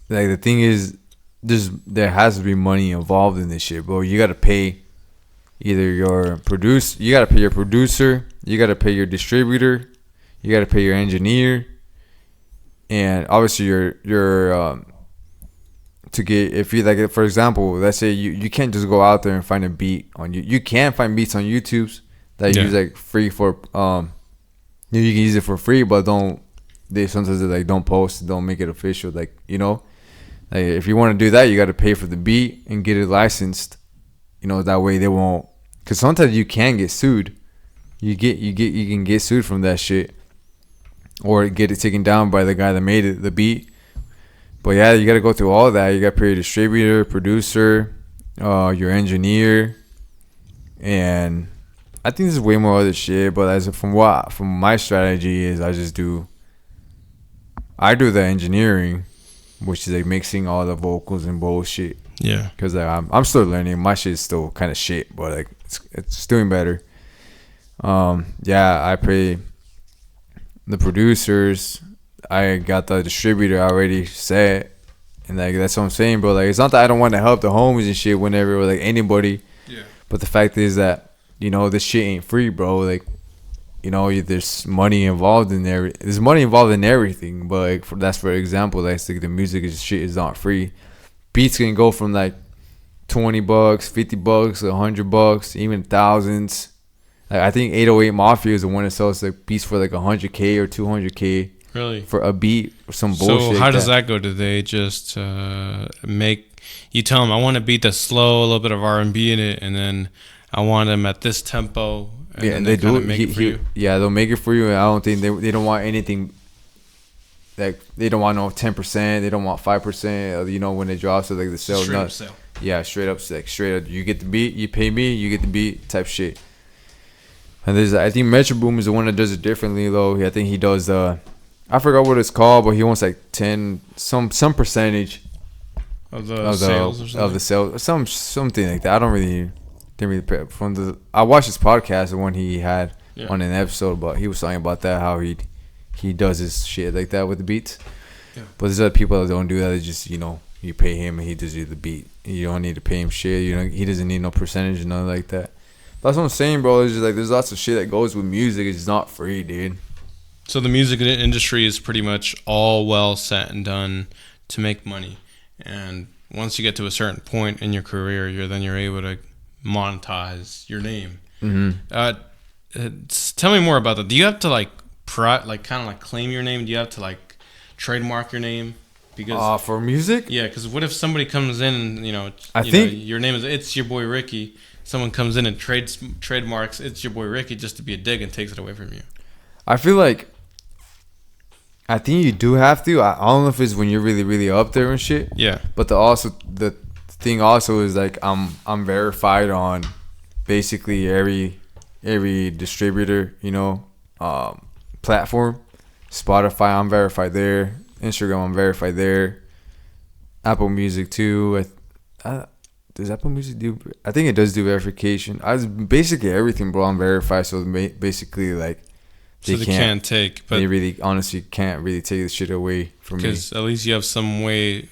there has to be money involved in this shit, bro. You gotta pay either you gotta pay your producer, you gotta pay your distributor, you gotta pay your engineer, and obviously your to get, if you like, for example, let's say you can't just go out there and find a beat on you can find beats on YouTube's that use like free for you can use it for free, but sometimes they like don't post, don't make it official, like like, if you want to do that, you got to pay for the beat and get it licensed. That way they won't. Because sometimes you can get sued you can get sued from that shit, or get it taken down by the guy that made it, the beat. But yeah, you gotta go through all that. You gotta pay your distributor, producer, your engineer, and I think there's way more other shit. But from my strategy is, I do the engineering, which is like mixing all the vocals and bullshit. Yeah. Because I'm still learning. My shit is still kind of shit, but like it's doing better. Yeah, I pay the producers. I got the distributor already set, and like that's what I'm saying, bro. Like, it's not that I don't want to help the homies and shit whenever, or like anybody. Yeah. But the fact is that, you know, this shit ain't free, bro. Like, you know, there's money involved in there. There's money involved in everything. But like, for example, like the music is not free. Beats can go from like $20, $50, $100, even thousands. Like, I think 808 Mafia is the one that sells like beats for like $100K or $200K. Really? For a beat or some bullshit. So how does that go? Do they just make you tell them, I want a beat that's slow, a little bit of R&B in it, and then I want them at this tempo? And yeah, then and they do make it for you. Yeah, they'll make it for you. And I don't think they don't want anything. Like, they don't want no 10%. They don't want 5%. You know, when they drop, so like the sale straight up sale. Yeah, straight up. You get the beat, you pay me, you get the beat type shit. And I think Metro Boom is the one that does it differently though. I think he does I forgot what it's called, but he wants like 10 some percentage of the sales or something. Of the sales, something like that. Didn't really pay I watched his podcast, the one he had on an episode, but he was talking about that, how he does his shit like that with the beats. Yeah. But there's other people that don't do that. They just, you know, you pay him and he does you the beat. You don't need to pay him shit. You know, he doesn't need no percentage or nothing like that. That's what I'm saying, bro. It's just like, there's lots of shit that goes with music. It's not free, dude. So the music industry is pretty much all well set and done to make money, and once you get to a certain point in your career, you're able to monetize your name. Mm-hmm. Tell me more about that. Do you have to like kind of claim your name? Do you have to like trademark your name? Because for music, yeah. Because what if somebody comes in and I think your name is It's Your Boy Ricky. Someone comes in and trademarks It's Your Boy Ricky just to be a dick and takes it away from you. I feel like, I think you do have to. I don't know if it's when you're really, really up there and shit. Yeah. But the thing also is like, I'm verified on basically every distributor, platform. Spotify, I'm verified there. Instagram, I'm verified there. Apple Music too. Does Apple Music do? I think it does do verification. Basically everything, bro. I'm verified, so basically like. They can't take, but they really honestly can't really take this shit away from me. Because at least you have some way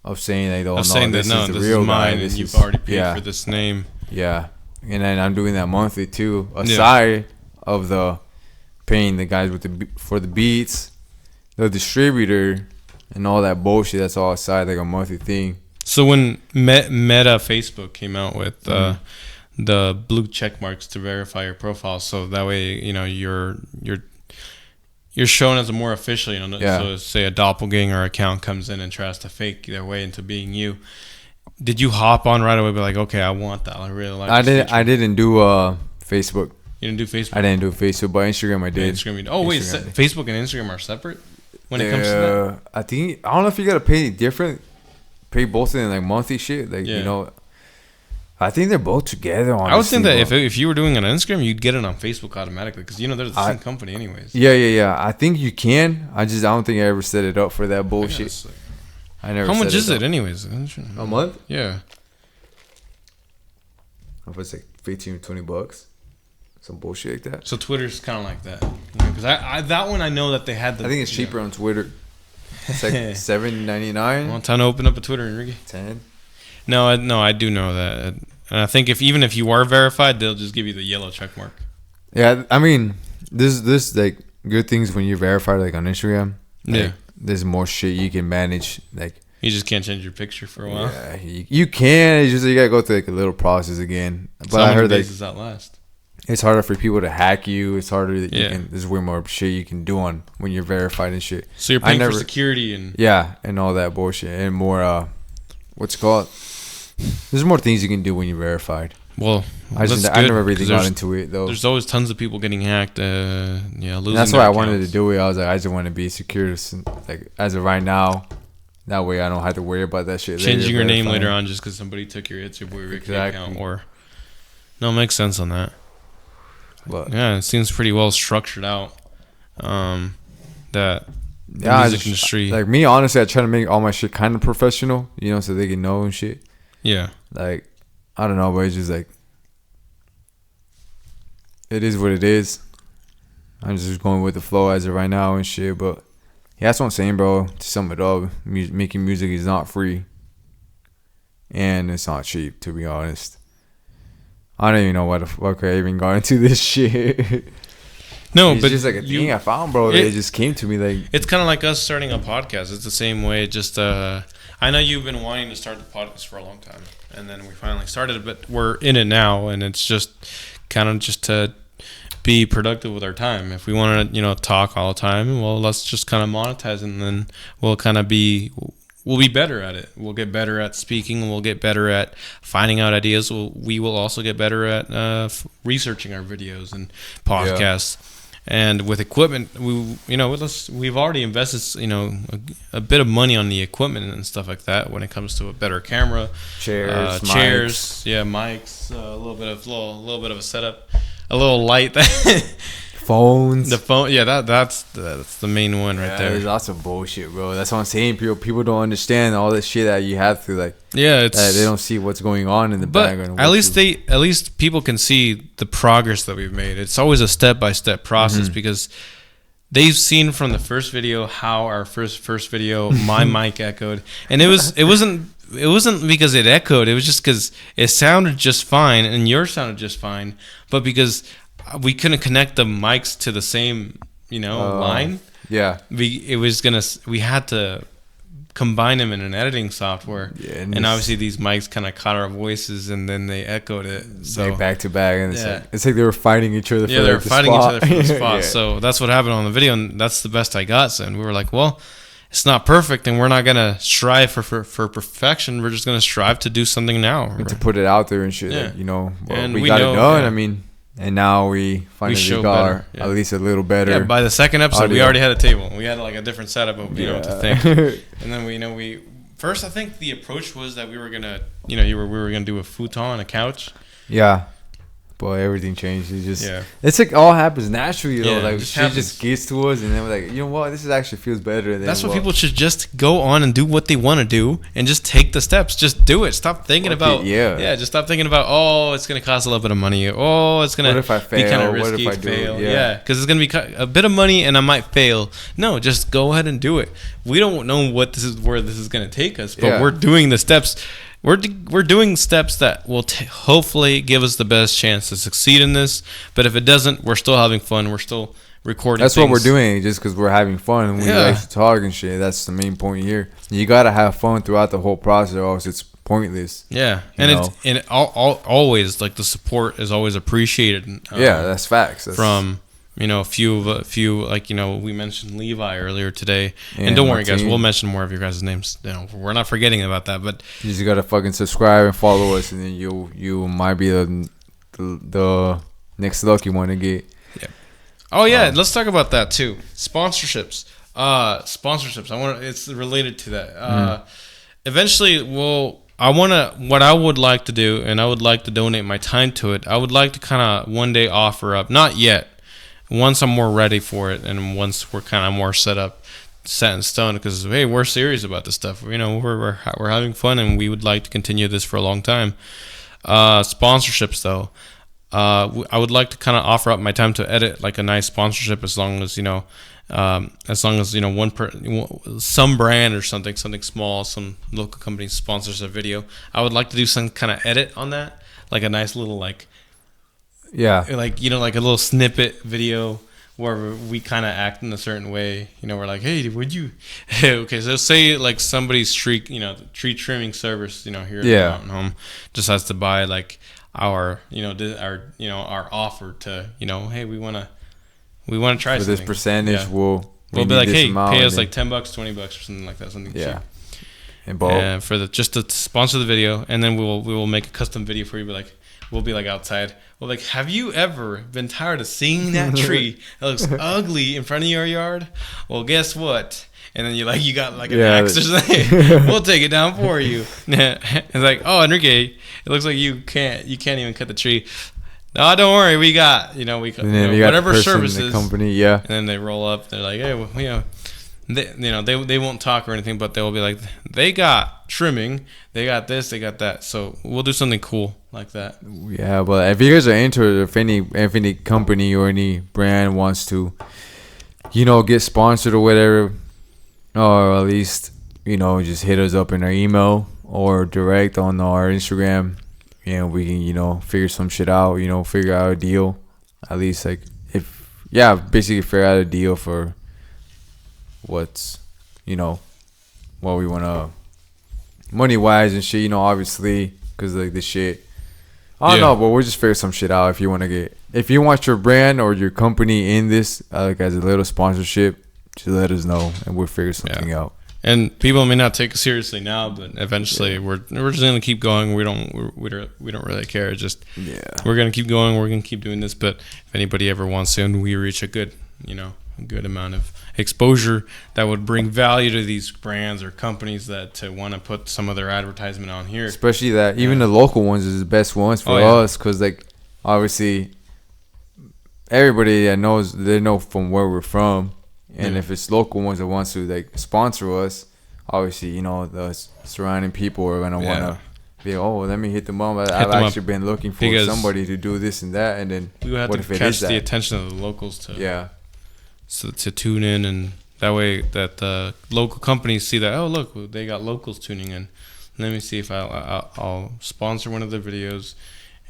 of saying they don't know. This is mine, and you've already paid for this name. Yeah, and then I'm doing that monthly too, aside of the paying the guys for the beats, the distributor, and all that bullshit. That's all aside, like a monthly thing. So when Meta Facebook came out with the blue check marks to verify your profile, so that way you're shown as a more official. So say a doppelganger account comes in and tries to fake their way into being you. Did you hop on right away? Be like, okay, I want that. I really like. I didn't do Facebook. You didn't do Facebook. I didn't do Facebook, but Instagram I did. Facebook and Instagram are separate when it comes to that. I don't know if you gotta pay both of them like monthly shit. Like I think they're both together. Honestly, I would think that if you were doing it on Instagram, you'd get it on Facebook automatically because they're the same company anyways. Yeah. I think you can. I don't think I ever set it up for that bullshit. I never. How much is it anyways? A month? Yeah. If it's like $15 or $20, some bullshit like that. So Twitter's kind of like that, because I that one I know that they had. I think it's cheaper on Twitter. It's like $7.99. Want time to open up a Twitter, Enrique? 10. No, I do know that. And I think even if you are verified, they'll just give you the yellow check mark. Yeah, I mean, this like good things when you're verified, like on Instagram. Like, there's more shit you can manage. Like, you just can't change your picture for a while. Yeah, you can. It's just you gotta go through like a little process again. But I heard that that last. It's harder for people to hack you. It's harder that you can. There's way more shit you can do on when you're verified and shit. So you're paying for security and and all that bullshit and more. What's it called? There's more things you can do when you're verified. Well, I never really got into it though. There's always tons of people getting hacked. Losing. And that's why I wanted to do it. I was like, I just want to be secure, like as of right now. That way, I don't have to worry about that shit. Changing your name later on just because somebody took your It's Your Boy Ricky account, or no, it makes sense on that. But yeah, it seems pretty well structured out. That the music industry, like me, honestly, I try to make all my shit kind of professional, so they can know and shit. Yeah, like I don't know, but it's just like it is what it is. I'm just going with the flow as of right now and shit, but. Yeah, that's what I'm saying, bro. To sum it up, making music is not free. And it's not cheap, to be honest. I don't even know why the fuck I even got into this shit. No, it's but just like a thing I found, bro. It just came to me. Like it's kind of like us starting a podcast. It's the same way. Just I know you've been wanting to start the podcast for a long time. And then we finally started it, but we're in it now. And it's just kind of just to be productive with our time. If we want to, talk all the time, well, let's just kind of monetize it, and then we'll be better at it. We'll get better at speaking. We'll get better at finding out ideas. We will also get better at researching our videos and podcasts. Yeah. And with equipment, we've already invested, a bit of money on the equipment and stuff like that. When it comes to a better camera, chairs, mics, a little bit of a setup. A little light. Phones. The phone. Yeah, that's the main one right there. There's lots of bullshit, bro. That's what I'm saying. People don't understand all this shit that you have to like. Yeah, it's they don't see what's going on in the background. At least people can see the progress that we've made. It's always a step-by-step process because they've seen from the first video how our first video my mic echoed, and it wasn't because it echoed. It was just because it sounded just fine and yours sounded just fine, but because we couldn't connect the mics to the same line. Yeah, we had to combine them in an editing software. Yeah, and obviously these mics kind of caught our voices and then they echoed it. So like back to back, and it's like they were fighting each other. Yeah, they were fighting each other for the spot. Yeah. So that's what happened on the video, and that's the best I got. So, and we were like, well, it's not perfect, and we're not gonna strive for perfection. We're just gonna strive to do something now and to put it out there and shit. Yeah. Like, and we got it done. Yeah. I mean, and now we finally got at least a little better. Yeah, by the second episode, we already had a table. We had like a different setup of to think. And then we first, I think the approach was that we were gonna we were gonna do a futon, a couch. Yeah. Boy, everything changed. It's like all happens naturally, like shit just gets to us, and then we're like, you know what, this actually feels better. That's what people should just go on and do what they want to do, and just take the steps. Just do it. Stop thinking about just stop thinking about it's gonna cost a little bit of money. It's gonna what if I fail? Be kind of risky. What if I fail? Because it's gonna be a bit of money, and I might fail. No, just go ahead and do it. We don't know where this is gonna take us, but we're doing the steps. We're doing steps that will hopefully give us the best chance to succeed in this. But if it doesn't, we're still having fun. We're still recording. That's what we're doing, just because we're having fun and we like to talk and shit. That's the main point here. You gotta have fun throughout the whole process, or else it's pointless. Yeah, and always like the support is always appreciated. That's facts. From a few like we mentioned Levi earlier today, and don't worry, guys, we'll mention more of your guys' names. We're not forgetting about that, but you just gotta fucking subscribe and follow us, and then you might be the next lucky one to get. Yeah. Oh yeah, let's talk about that too. Sponsorships. It's related to that. Eventually, what I would like to do, and I would like to donate my time to it. I would like to kind of one day offer up, not yet. Once I'm more ready for it, and once we're kind of more set in stone, because hey, we're serious about this stuff. We're having fun, and we would like to continue this for a long time. Sponsorships, though, I would like to kind of offer up my time to edit like a nice sponsorship, as long as some brand or something small, some local company sponsors a video. I would like to do some kind of edit on that, like a nice little like a little snippet video where we kind of act in a certain way. We're like, hey, would you? Okay, so say like somebody's tree trimming service, here at the Mountain Home just has to buy like our offer to hey, we want to try for something. This percentage. We'll be like, hey, pay us like $10, $20 or something like that, something cheap. And to sponsor the video, and then we will make a custom video for you. Be like, we'll be like outside. Well, like, have you ever been tired of seeing that tree that looks ugly in front of your yard? Well, guess what? And then you got like an axe or something. We'll take it down for you. It's like, oh, Enrique, it looks like you can't even cut the tree. No, don't worry, we got whatever services. The company, yeah. And then they roll up. They're like, hey, well, they won't talk or anything, but they'll be like, they got trimming, they got this, they got that. So we'll do something cool like that. Yeah, but if you guys are into it, if any company or any brand wants to, get sponsored or whatever, or at least just hit us up in our email or direct on our Instagram, and we can figure some shit out. Figure out a deal. At least basically figure out a deal for what's what we want to money wise and shit, obviously, because like this shit I don't know, but we'll just figure some shit out. If you want your brand or your company in this as a little sponsorship, just let us know and we'll figure something out. And people may not take us seriously now, but eventually we're just gonna keep going. We don't really care. It's just we're gonna keep going. We're gonna keep doing this. But if anybody ever wants to, and we reach a good amount of exposure that would bring value to these brands or companies that to want to put some of their advertisement on here, especially that even the local ones is the best ones for us, because like obviously everybody that knows, they know from where we're from. And if it's local ones that wants to like sponsor us, obviously the surrounding people are gonna want to be, let me hit them up. I've actually been looking for somebody to do this and that, and then we have to catch the attention of the locals to tune in, and that way that the local companies see that, oh look, they got locals tuning in. Let me see if I'll sponsor one of their videos.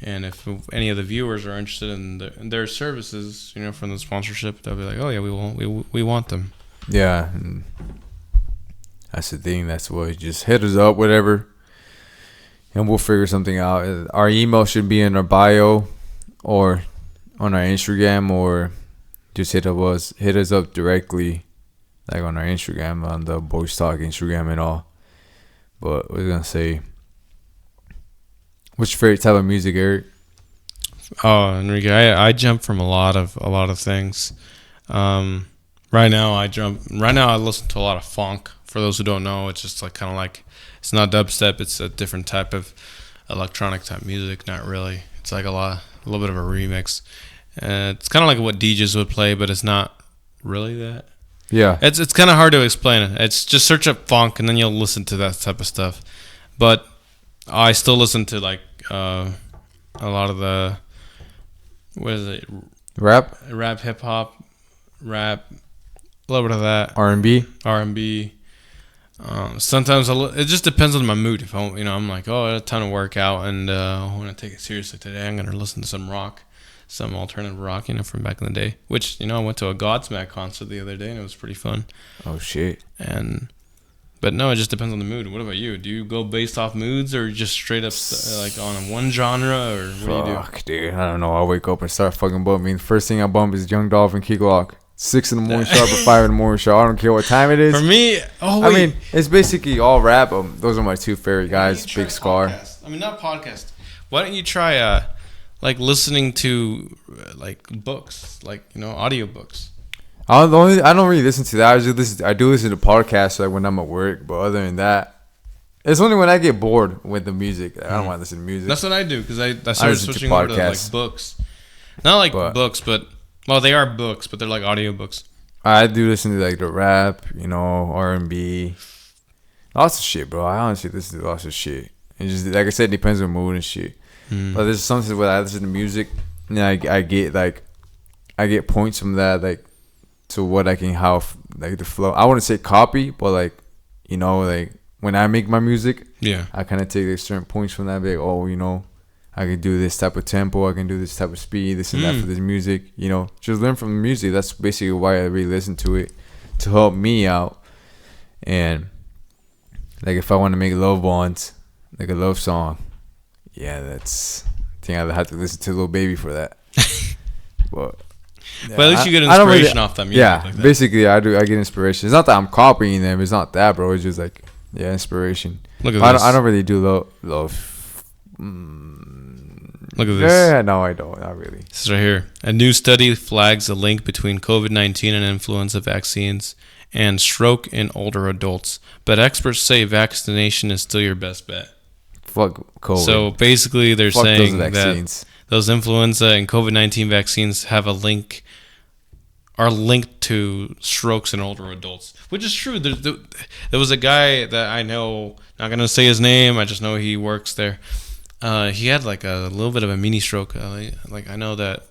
And if any of the viewers are interested in their services, from the sponsorship, they'll be like, "Oh yeah, we want them." Yeah, and that's the thing. That's what, just hit us up, whatever, and we'll figure something out. Our email should be in our bio, or on our Instagram, or just hit us up directly, like on our Instagram, on the BoyzTalk Instagram and all. But we're gonna say, what's your favorite type of music, Eric? Oh, Enrique, I jump from a lot of things. Right now I listen to a lot of funk. For those who don't know, it's just like kind of like, it's not dubstep. It's a different type of electronic type music. Not really. It's like a little bit of a remix. It's kind of like what DJs would play, but it's not really that. Yeah. It's kind of hard to explain it. It's just search up funk and then you'll listen to that type of stuff. But I still listen to like a lot of the, what is it? Rap, hip hop, rap, a little bit of that. R&B. Sometimes it just depends on my mood. If I'm like, oh, I had a ton of work out and I want to take it seriously today, I'm gonna listen to some rock, some alternative rock, from back in the day. Which I went to a Godsmack concert the other day and it was pretty fun. Oh shit! But no, it just depends on the mood. What about you? Do you go based off moods or just straight up like on one genre, or what do you do? Fuck, dude, I don't know. I wake up and start fucking bumping. The first thing I bump is Young Dolph and Key Glock. 6 in the morning sharp or 5 in the morning sharp. I don't care what time it is. For me, I mean, it's basically all rap. Those are my two favorite guys. Big Scar. Not podcast. Why don't you try like listening to like books, like audio books? I don't really listen to that. I do listen to podcasts like when I'm at work, but other than that, it's only when I get bored with the music. I don't want to listen to music. That's what I do, because I started switching over to like books. Not like books, but they are books, but they're like audio books. I do listen to like the rap, R&B, lots of shit, bro. I honestly listen to lots of shit. And just like I said, it depends on mood and shit. But there's something where I listen to music, and I get points from that, like, to what I can, how like the flow. I wouldn't say copy, but like like when I make my music, I kind of take like certain points from that. Like, I can do this type of tempo, I can do this type of speed, this and that for this music. Just learn from the music. That's basically why I really listen to it, to help me out. And like if I want to make love bonds, like a love song, that's I think I'd have to listen to Lil Baby for that. But at least you get inspiration off that music. Yeah, like that. Basically I get inspiration. It's not that I'm copying them. It's not that, bro. It's just like inspiration. Look at this. I don't really do love. Look at this. Yeah, no, I don't. Not really. This is right here. A new study flags a link between COVID-19 and influenza vaccines and stroke in older adults. But experts say vaccination is still your best bet. Fuck COVID. So basically, they're Fuck saying those that those influenza and COVID-19 vaccines have are linked to strokes in older adults, which is true. There was a guy that I know, not going to say his name, I just know he works there. He had like a little bit of a mini stroke. Like I know that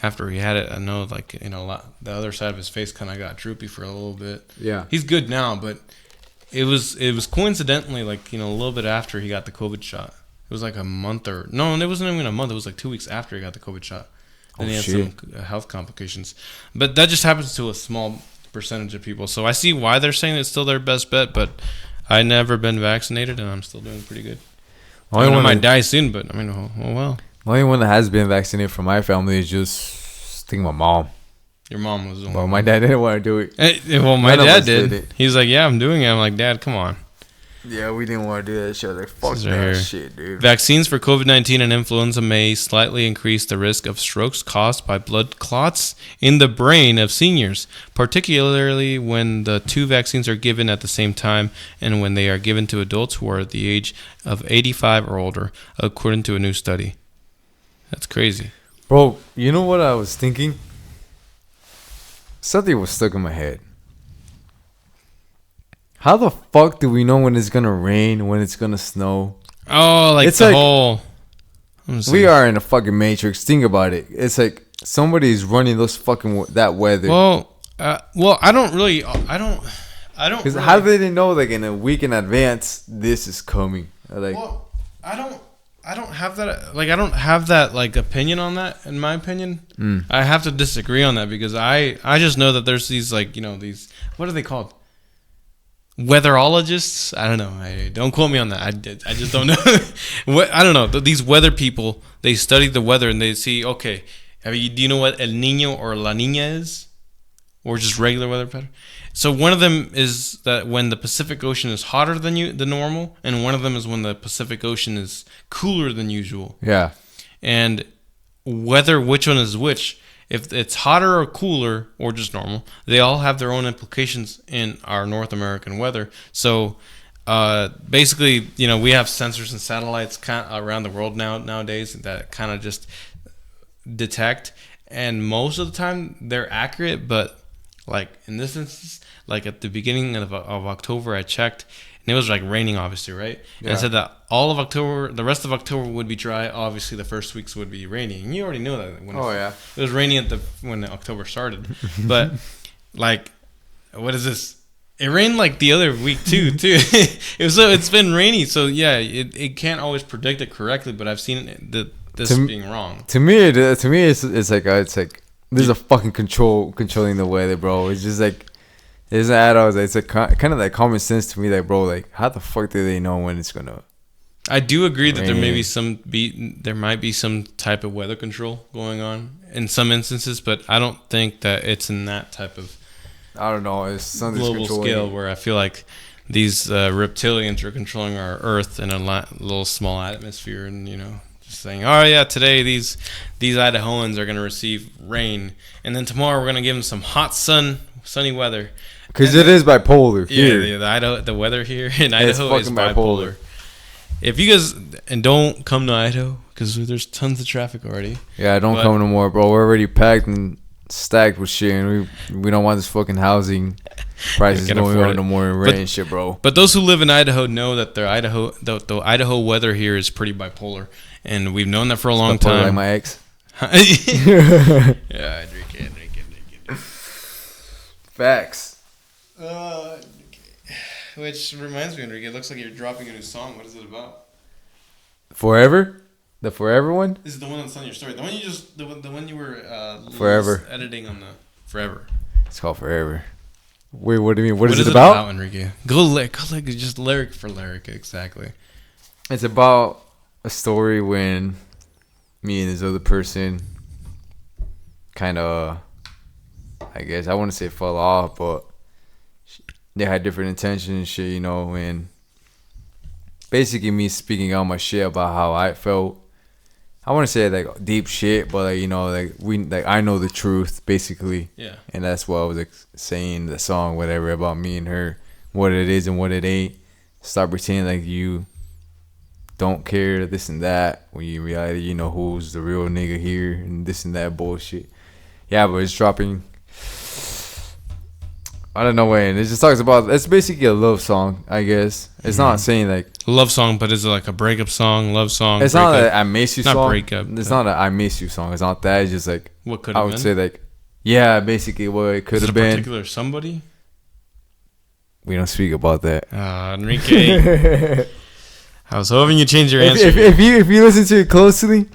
after he had it, I know like, you know, the other side of his face kind of got droopy for a little bit. Yeah. He's good now, but it was coincidentally like, you know, a little bit after he got the COVID shot. It was like a month it wasn't even a month. It was like 2 weeks after he got the COVID shot. And he had some health complications. But that just happens to a small percentage of people. So I see why they're saying it's still their best bet, but I never been vaccinated and I'm still doing pretty good. I might die soon, but I mean, oh well. The only one that has been vaccinated from my family is just, I think, my mom. Your mom was the one. Well, my dad didn't want to do it. Well, my dad did. He's like, yeah, I'm doing it. I'm like, Dad, come on. Yeah, we didn't want to do that shit. Like, fuck that shit, dude. Vaccines for COVID-19 and influenza may slightly increase the risk of strokes caused by blood clots in the brain of seniors, particularly when the two vaccines are given at the same time and when they are given to adults who are the age of 85 or older, according to a new study. That's crazy. Bro, you know what I was thinking? Something was stuck in my head. How the fuck do we know when it's gonna rain, when it's gonna snow? Oh, like it's the like, whole... We are in a fucking matrix. Think about it. It's like somebody's running those fucking that weather. Well, I don't really... Because how do they know, like, in a week in advance, this is coming? Like, well, I don't have that. Like, I don't have that like opinion on that. In my opinion, I have to disagree on that because I just know that there's these, like, you know, these, what are they called? Weatherologists? I don't know. Don't quote me on that. I just don't know. I don't know. These weather people, they study the weather and they see, okay, do you know what El Niño or La Niña is? Or just regular weather pattern? So one of them is that when the Pacific Ocean is hotter than normal, and one of them is when the Pacific Ocean is cooler than usual. Yeah. And whether which one is which, if it's hotter or cooler or just normal, they all have their own implications in our North American weather. So basically, you know, we have sensors and satellites around the world nowadays that kind of just detect, and most of the time they're accurate, but like in this instance, like at the beginning of October, I checked, and it was like raining, obviously, right? Yeah. And I said that all of October, the rest of October would be dry. Obviously, the first weeks would be rainy, and you already know that. It was raining when October started. But like, what is this? It rained like the other week too. It's been rainy, so yeah, it can't always predict it correctly. But I've seen this being wrong. To me, it's like there's a fucking controlling the weather, bro. It's just like, it's adults. It's like kind of like common sense to me, like, bro, like, how the fuck do they know when it's gonna? I do agree that there might be some type of weather control going on in some instances, but I don't think that it's in that type of, I don't know, it's something global scale where I feel like these reptilians are controlling our Earth in a little small atmosphere, and you know, saying, oh yeah, today these Idahoans are going to receive rain, and then tomorrow we're going to give them some hot sunny weather. Because it is bipolar here. Yeah, the weather here in Idaho is bipolar. If you guys, and don't come to Idaho because there's tons of traffic already. Yeah, don't come no more, bro. We're already packed and stacked with shit, and we don't want this fucking housing prices going on no more and rent and shit, bro. But those who live in Idaho know that the Idaho weather here is pretty bipolar. And we've known that for a long time. Like my ex. Yeah, Enrique. Facts. Which reminds me, Enrique, it looks like you're dropping a new song. What is it about? Forever? The Forever one? This is the one that's on your story. The one you were Forever editing on the Forever. It's called Forever. Wait, what do you mean? What is it about? Enrique? Go just lyric for lyric, exactly. It's about a story when me and this other person kind of, I guess, I wouldn't say fell off, but they had different intentions and shit, you know, and basically me speaking out my shit about how I felt. I I want to say like deep shit, but like I know the truth basically. Yeah. And that's what I was like saying the song, whatever, about me and her, what it is and what it ain't. Stop pretending like you don't care, this and that, when you in reality you know who's the real nigga here and this and that bullshit. Yeah, but it's dropping. I don't know when. It just talks about. It's basically a love song, I guess. It's not saying like love song, but is it like a breakup song, love song? It's not a I miss you not song. Breakup. It's not a I miss you song. It's not that. It's just like what could have been. I would say like, yeah, basically what it could have been. A particular somebody. We don't speak about that. Enrique. I was hoping you change your answer. If you listen to it closely,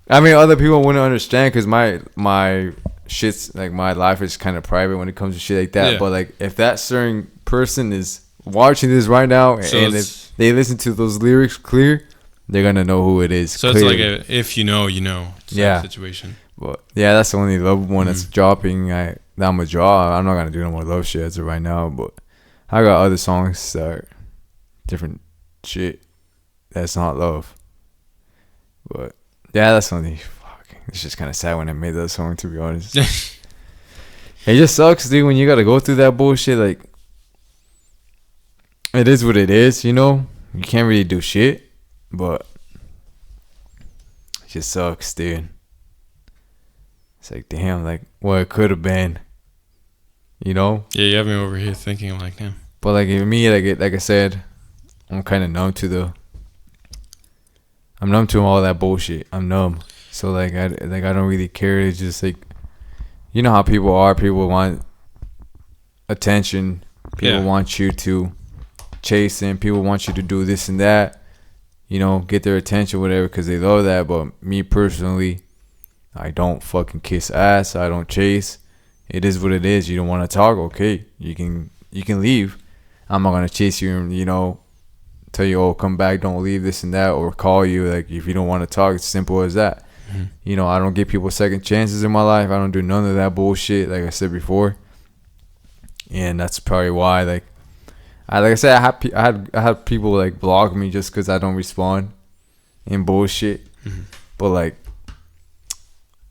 I mean, other people wouldn't understand because my shit's like my life is kind of private when it comes to shit like that. Yeah. But like if that certain person is watching this right now so and if they listen to those lyrics clear, they're gonna know who it is. So clearly. It's like if you know, you know. Situation. But yeah, that's the only love one that's dropping. I'm a draw. I'm not gonna do no more love shit as of right now. But I got other songs that are different shit. That's not love. But yeah, that's only. It's just kind of sad when I made that song, to be honest. It just sucks, dude, when you got to go through that bullshit. Like, it is what it is, you know? You can't really do shit, but it just sucks, dude. It's like, damn, like, what it could have been, you know? Yeah, you have me over here thinking, I'm like, damn. But, like, for me, like I said, I'm kind of numb to I'm numb to all that bullshit. I'm numb. So like I don't really care. It's just like, you know how people are. People want attention. People want you to chase them. People want you to do this and that. You know, get their attention, whatever, because they love that. But me personally, I don't fucking kiss ass. I don't chase. It is what it is. You don't want to talk? Okay, you can leave. I'm not gonna chase you and, you know, tell you, oh, come back, don't leave, this and that, or call you. Like, if you don't want to talk, it's simple as that. You know, I don't give people second chances in my life. I don't do none of that bullshit, like I said before. And that's probably why, like I said, I had people like block me just because I don't respond in bullshit. But like,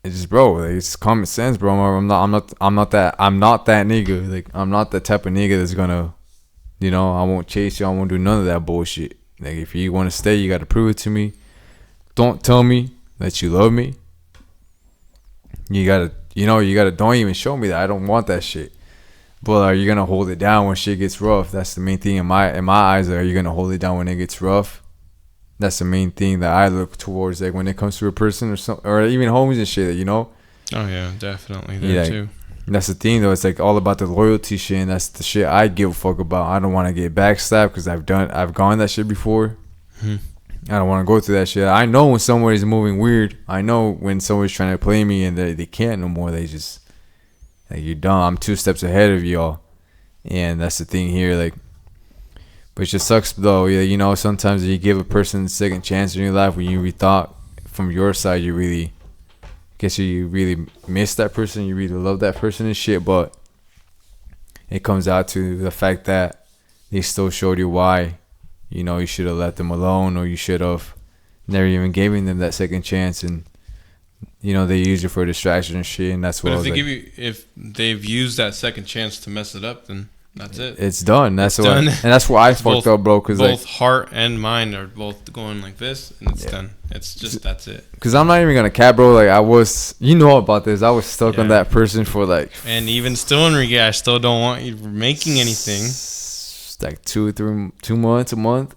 it's just, bro, like, it's common sense, bro. I'm not that nigga. Like, I'm not the type of nigga that's gonna, you know, I won't chase you. I won't do none of that bullshit. Like, if you want to stay, you got to prove it to me. Don't tell me that you love me. You gotta don't even show me that. I don't want that shit. But are you gonna hold it down when shit gets rough? That's the main thing in my eyes. Like, are you gonna hold it down when it gets rough? That's the main thing that I look towards, like when it comes to a person or even homies and shit, you know. Oh yeah, definitely there too. That's the thing though. It's like all about the loyalty shit, and that's the shit I give a fuck about. I don't want to get backstabbed because I've gone that shit before. I don't want to go through that shit. I know when somebody's moving weird. I know when somebody's trying to play me and they can't no more. They just, like, you're dumb. I'm 2 steps ahead of y'all. And that's the thing here. Like, but it just sucks though. Yeah, you know, sometimes you give a person a second chance in your life when you rethought from your side, you really miss that person. You really love that person and shit. But it comes out to the fact that they still showed you why. You know, you should have let them alone, or you should have never even given them that second chance. And, you know, they use it for distraction and shit. And that's what. But if they've used that second chance to mess it up, then that's it. It's done. That's what. And that's why I fucked up, bro. Cause both heart and mind are both going like this, and it's done. It's just that's it. Cause I'm not even gonna cap, bro. Like, I was, you know about this. I was stuck on that person for like. And even still, Enrique, I still don't want you making anything. Like 2 months, a month,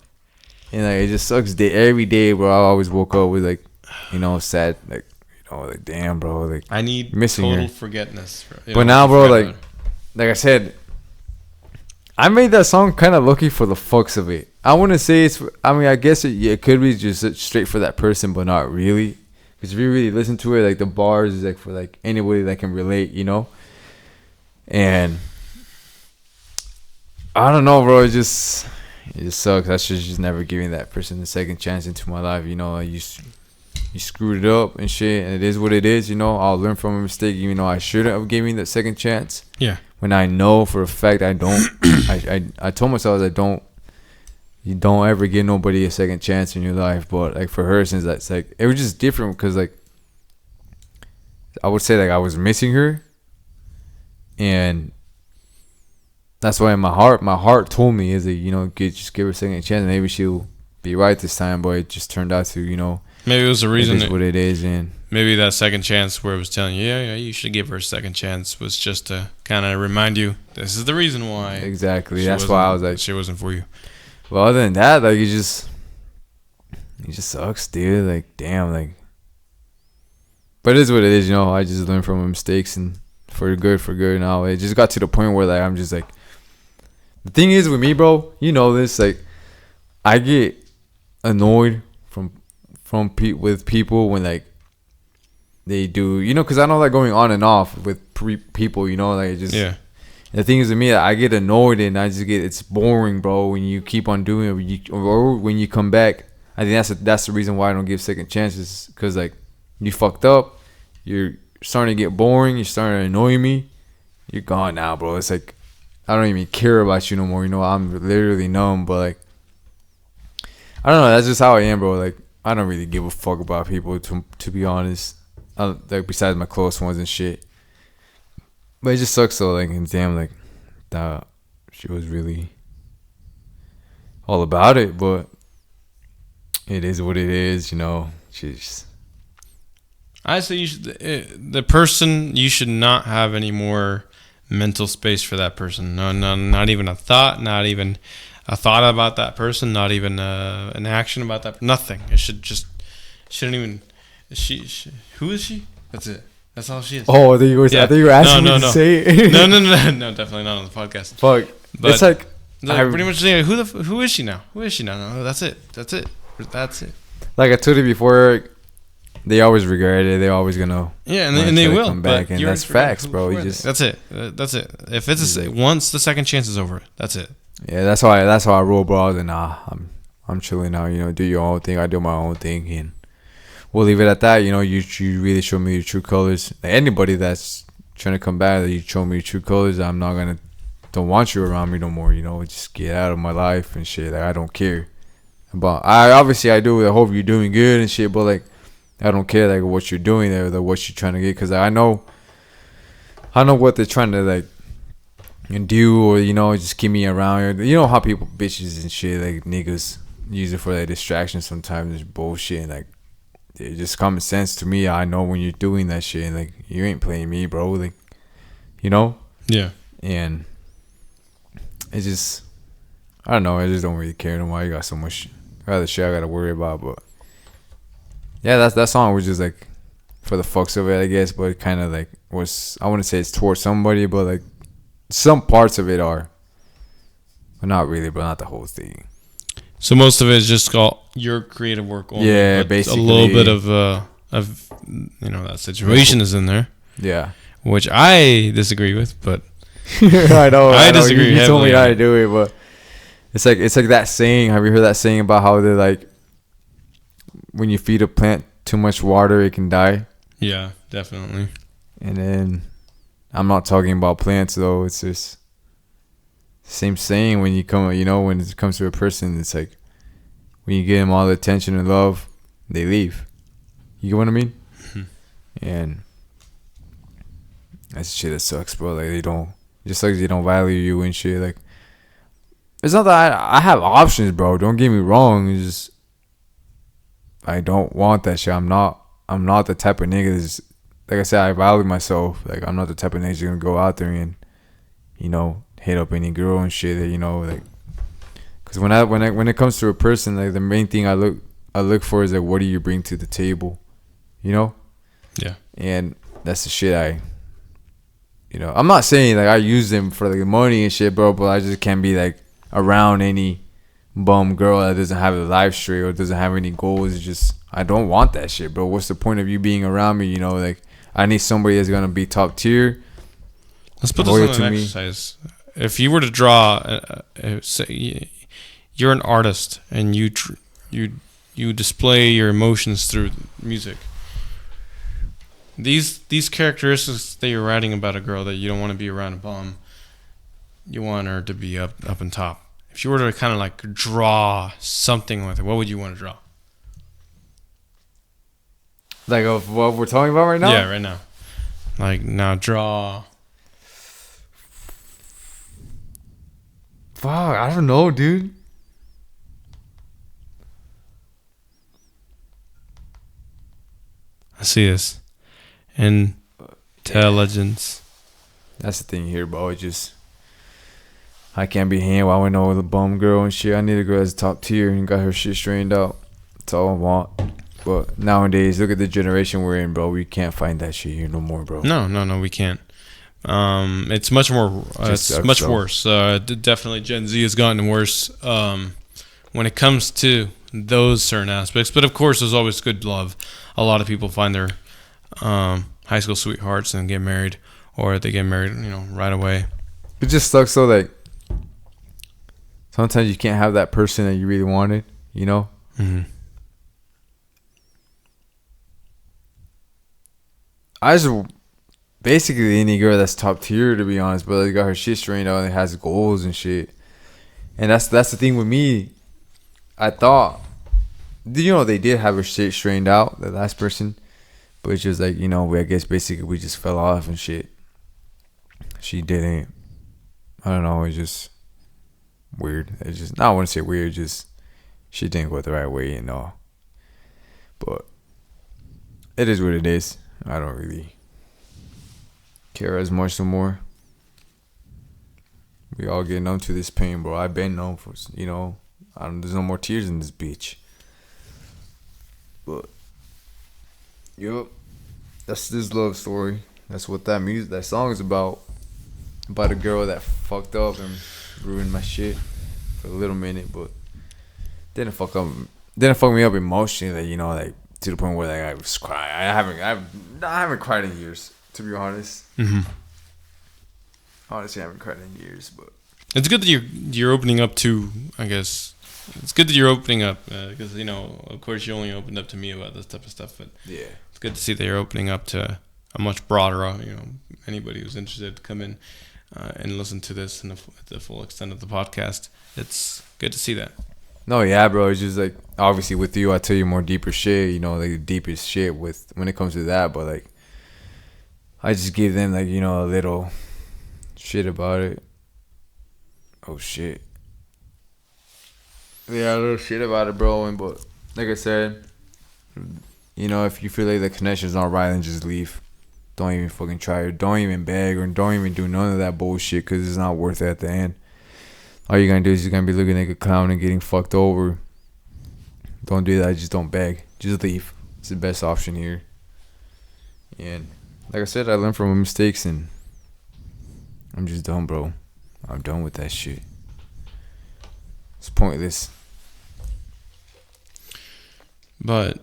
and like it just sucks. Every day, bro, I always woke up with like, you know, sad, like, you know, like, damn, bro, like I need missing total her. forgetness. But now, bro, like I said, I made that song kind of lucky for the fucks of it. I wouldn't say it's. I mean, I guess it could be just straight for that person, but not really. Because if you really listen to it, like the bars is like for like anybody that can relate, you know, and. I don't know, bro. It just sucks. I should just never giving that person a second chance into my life. You know, you screwed it up and shit, and it is what it is. You know, I'll learn from a mistake, even though I shouldn't have given that second chance. Yeah. When I know for a fact I don't, I told myself I don't you don't ever give nobody a second chance in your life. But like for her, since that's like it was just different because like I would say like I was missing her, and that's why my heart told me is that just give her a second chance. Maybe she'll be right this time. But it just turned out to maybe it was the reason. It is what it is, and maybe that second chance where it was telling you, yeah, you should give her a second chance was just to kind of remind you this is the reason why. Exactly. That's why I was like, she wasn't for you. Well, other than that, like it just sucks, dude. Like, damn, like. But it is what it is, I just learned from my mistakes, and for good. Now it just got to the point where like I'm just like. The thing is with me, bro, this, like, I get annoyed with people when like they do, because I know like going on and off with people, like just yeah. The thing is with me, I get annoyed and I just it's boring, bro. When you keep on doing it, or when you come back, I think that's the reason why I don't give second chances, because like you fucked up, you're starting to get boring, you're starting to annoy me, you're gone now, bro. It's like I don't even care about you no more. I'm literally numb, but like I don't know. That's just how I am, bro. Like I don't really give a fuck about people, to be honest. Like besides my close ones and shit. But it just sucks though. Like, and damn, like that she was really all about it, but it is what it is, She's. I say you should. The person, you should not have any more mental space for that person. No, not even a thought. Not even a thought about that person. Not even an action about that. Nothing. It shouldn't even. Who is she? That's it. That's all she is. Oh, I think you were asking me to say it. No, definitely not on the podcast. Fuck. But it's like pretty much saying, who is she now? Who is she now? No, that's it. Like I told you before, they always regret it. They're always gonna and they will come back, and that's facts, bro. That's it. If it's once the second chance is over, that's it. Yeah, that's how I roll, bro. And I'm chilling now. Do your own thing. I do my own thing, and we'll leave it at that. You really show me your true colors. Like anybody that's trying to come back, that you show me your true colors, don't want you around me no more. Just get out of my life and shit. Like I don't care. But I do. I hope you're doing good and shit. But like, I don't care like what you're doing there, or what you're trying to get, because I know what they're trying to like do, or just keep me around. You know how people, bitches and shit, like niggas use it for like distraction. Sometimes it's bullshit. And, like, it's just common sense to me. I know when you're doing that shit, and like you ain't playing me, bro. Like, Yeah. And it's just, I don't know. I just don't really care no more. You got so much other shit I gotta worry about, but. Yeah, that song was just like for the fucks of it, I guess, but it kind of like was, I wouldn't say it's towards somebody, but like some parts of it are, but not really, but not the whole thing. So most of it is just called your creative work only. Yeah, basically. A little bit of that situation is in there. Yeah. Which I disagree with, but I know. I disagree. You told me how to do it, but it's like that saying. Have you heard that saying about how they're like, when you feed a plant too much water, it can die? Yeah, definitely. And then, I'm not talking about plants though. It's just same saying when you come, when it comes to a person. It's like when you give them all the attention and love, they leave. You get what I mean? Mm-hmm. And that's shit that sucks, bro. Like they don't value you and shit. Like it's not that I have options, bro. Don't get me wrong. It's just I don't want that shit. I'm not the type of nigga that's, like I said, I value myself. Like I'm not the type of nigga that's gonna go out there and, hit up any girl and shit that, like, cause when it comes to a person, like the main thing I look for is like, what do you bring to the table, Yeah. And that's the shit I'm not saying like I use them for like money and shit, bro, but I just can't be like around any bum girl that doesn't have a life straight or doesn't have any goals. It's just, I don't want that shit, bro. What's the point of you being around me? Like I need somebody that's gonna be top tier. Let's put this on an exercise. If you were to draw, say you're an artist and you display your emotions through music. These characteristics that you're writing about a girl that you don't want to be around a bum, you want her to be up and top. if you were to kind of like draw something with it, what would you want to draw? Like of what we're talking about right now? Yeah, right now. Like now, draw. Fuck, I don't know, dude. I see this. Intelligence. That's the thing here, bro. It's just I can't be hanging while I know with a bum girl and shit. I need a girl that's top tier and got her shit straightened out. That's all I want. But nowadays, look at the generation we're in, bro. We can't find that shit here no more, bro. No, we can't. It's much more. It's much worse. Definitely, Gen Z has gotten worse when it comes to those certain aspects. But of course, there's always good love. A lot of people find their high school sweethearts and get married, or they get married, right away. It just sucks though. Like sometimes you can't have that person that you really wanted. Mm-hmm. I just basically any girl that's top tier, to be honest, but they got her shit straightened out and has goals and shit. And that's the thing with me. I thought, they did have her shit straightened out, the last person, but it's just like I guess basically we just fell off and shit. She didn't. I don't know. It's just weird. It's just I wouldn't say weird. Just she didn't go the right way and all. But it is what it is. I don't really care as much no more. We all get numb to this pain, bro. I've been numb for, there's no more tears in this bitch. But, yup, that's this love story. That's what that song is about. About a girl that fucked up and ruined my shit for a little minute, but didn't fuck me up emotionally, like to the point where I was crying. I haven't cried in years, to be honest. Mm-hmm. Honestly, I haven't cried in years, but it's good that you're opening up to. I guess it's good that you're opening up because of course, you only opened up to me about this type of stuff, but yeah, it's good to see that you're opening up to a much broader. Anybody who's interested to come in and listen to this in the full extent of the podcast. It's good to see that. No, yeah, bro. It's just like obviously with you, I tell you more deeper shit. Like the deepest shit when it comes to that. But like, I just give them like a little shit about it. Oh shit. Yeah, a little shit about it, bro. But like I said, if you feel like the connection's not right, then just leave. Don't even fucking try it. Don't even beg or don't even do none of that bullshit because it's not worth it at the end. All you're going to do is you're going to be looking like a clown and getting fucked over. Don't do that. Just don't beg. Just leave. It's the best option here. And like I said, I learned from my mistakes and I'm just done, bro. I'm done with that shit. It's pointless. But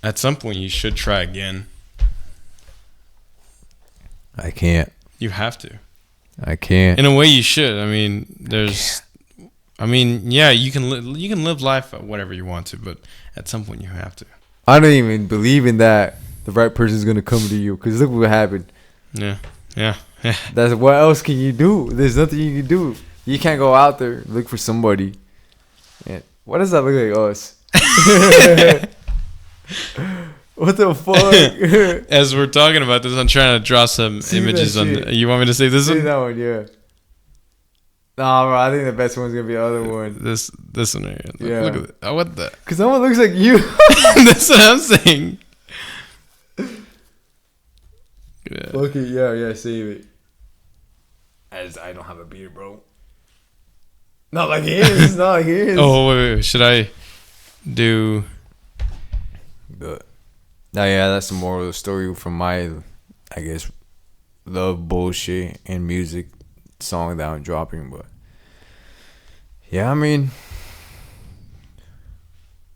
at some point, you should try again. I can't. You have to. I can't. In a way, you should. I mean, yeah, you can live life whatever you want to, but at some point, you have to. I don't even believe in that. The right person's gonna come to you because look what happened. Yeah. That's what else can you do? There's nothing you can do. You can't go out there look for somebody. And what does that look like us? What the fuck? As we're talking about this, I'm trying to draw some images on. You want me to say this one? That one, yeah. Nah, bro. I think the best one's gonna be the other one. This one right here. Yeah. Look at it. Oh, what the? Because someone looks like you. That's what I'm saying. Yeah. Fuck it. Yeah. Save it. I don't have a beard, bro. Not like his. Not like his. Oh wait. Should I do? But. Yeah, that's the moral of the story from my, I guess, love bullshit and music song that I'm dropping. But yeah, I mean,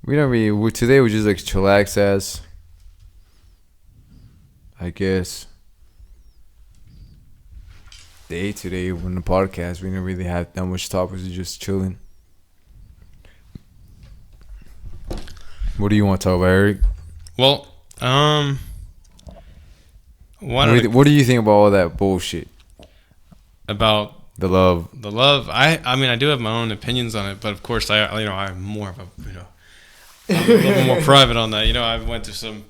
today was just like chillax ass, I guess, day today on the podcast. We didn't really have that much topics, just chilling. What do you want to talk about, Eric? Well, what do you think about all that bullshit? About The love. I mean, I do have my own opinions on it, but of course, I'm more of a, a little bit more private on that. I went through some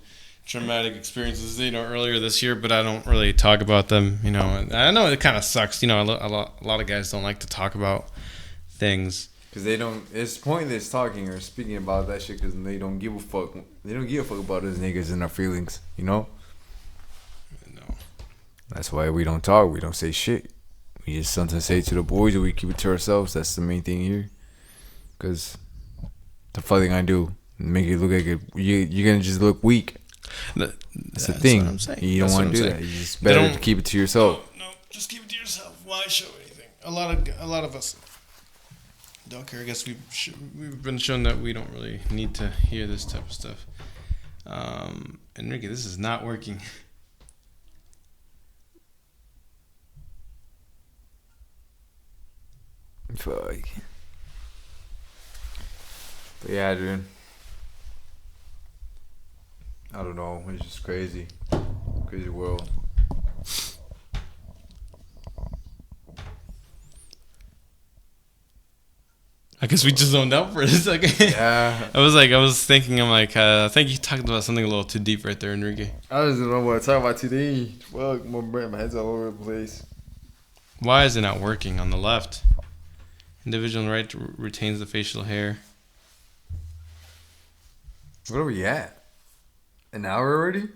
traumatic experiences, earlier this year, but I don't really talk about them. I know it kind of sucks. A lot of guys don't like to talk about things because they don't. It's pointless talking or speaking about that shit because they don't give a fuck. They don't give a fuck about us niggas and our feelings. No. That's why we don't talk. We don't say shit. We just sometimes say it to the boys or we keep it to ourselves. That's the main thing here. Because the fuck thing I do, make it look like you're going to just look weak. That's the thing. What I'm saying. You don't want to do that. It's just better to keep it to yourself. No, just keep it to yourself. Why show anything? A lot of us don't care. I guess we've been shown that we don't really need to hear this type of stuff. Enrique, this is not working. Fuck. But yeah, dude. I don't know. It's just crazy. Crazy world. I guess we just zoned out for a second. Yeah. I was thinking, I think you talked about something a little too deep right there, Enrique. I just don't know what to talk about today. Fuck, my head's all over the place. Why is it not working on the left? Individual right retains the facial hair. What are we at? An hour already?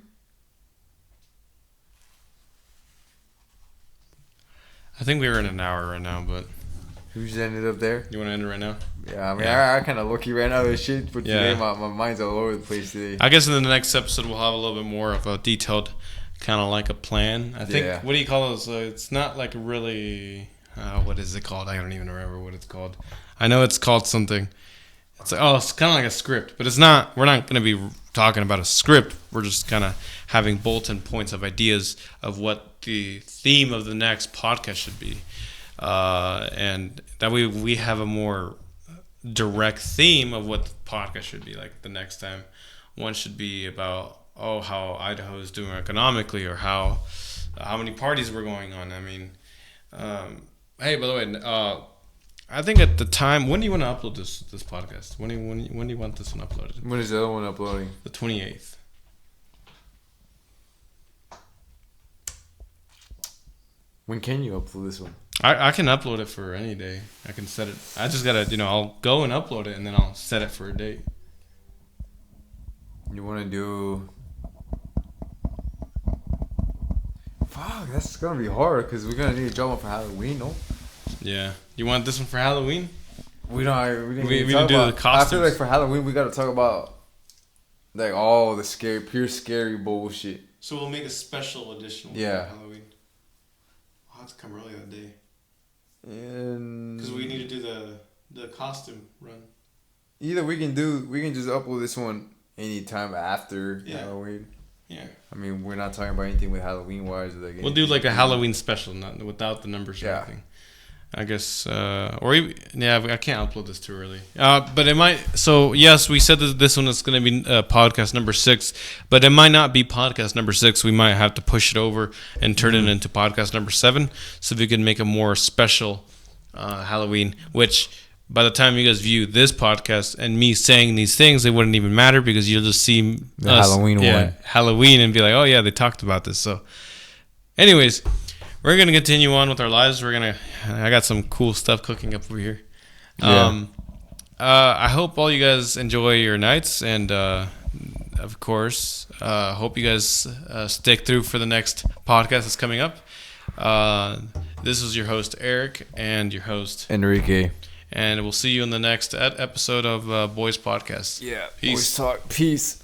I think we were in an hour right now, but... We just ended up there? You want to end it right now? Yeah, I mean, I kind of lucky right now. This shit, but today my mind's all over the place today. I guess in the next episode we'll have a little bit more of a detailed, kind of like a plan. I think, what do you call those? It's not like really... what is it called? I don't even remember what it's called. I know it's called something. It's like, it's kind of like a script, but it's not. We're not going to be talking about a script. We're just kind of having bulletin points of ideas of what the theme of the next podcast should be, and that way we have a more direct theme of what the podcast should be. Like the next time, one should be about how Idaho is doing economically, or how many parties we're going on. I mean. Hey, by the way, I think at the time, when do you want to upload this podcast? When do you want this one uploaded? When is the other one uploading? The 28th. When can you upload this one? I can upload it for any day. I can set it. I just gotta, I'll go and upload it, and then I'll set it for a date. You want to do... Fuck, that's gonna be hard because we're gonna need to jump up for Halloween, no? Yeah. You want this one for Halloween? We didn't do about, the costumes. I feel like for Halloween we gotta talk about like all the scary bullshit. So we'll make a special edition for Halloween. I'll have to come early that day. Because we need to do the costume run. Either we can just upload this one anytime after Halloween. Yeah. I mean, we're not talking about anything with Halloween wise. Like we'll do like a Halloween special, not without the numbers or anything. I guess, or even, I can't upload this too early. But it might. So yes, we said that this one is going to be podcast number 6, but it might not be podcast number 6. We might have to push it over and turn it into podcast number 7, so we can make a more special Halloween. Which by the time you guys view this podcast and me saying these things, it wouldn't even matter because you'll just see the Halloween and be like, oh yeah, they talked about this. So, anyways. We're going to continue on with our lives. I got some cool stuff cooking up over here. I hope all you guys enjoy your nights. And, of course, hope you guys stick through for the next podcast that's coming up. This is your host, Eric, and your host, Enrique. And we'll see you in the next episode of Boys Podcast. Yeah. Peace. Boys Talk. Peace.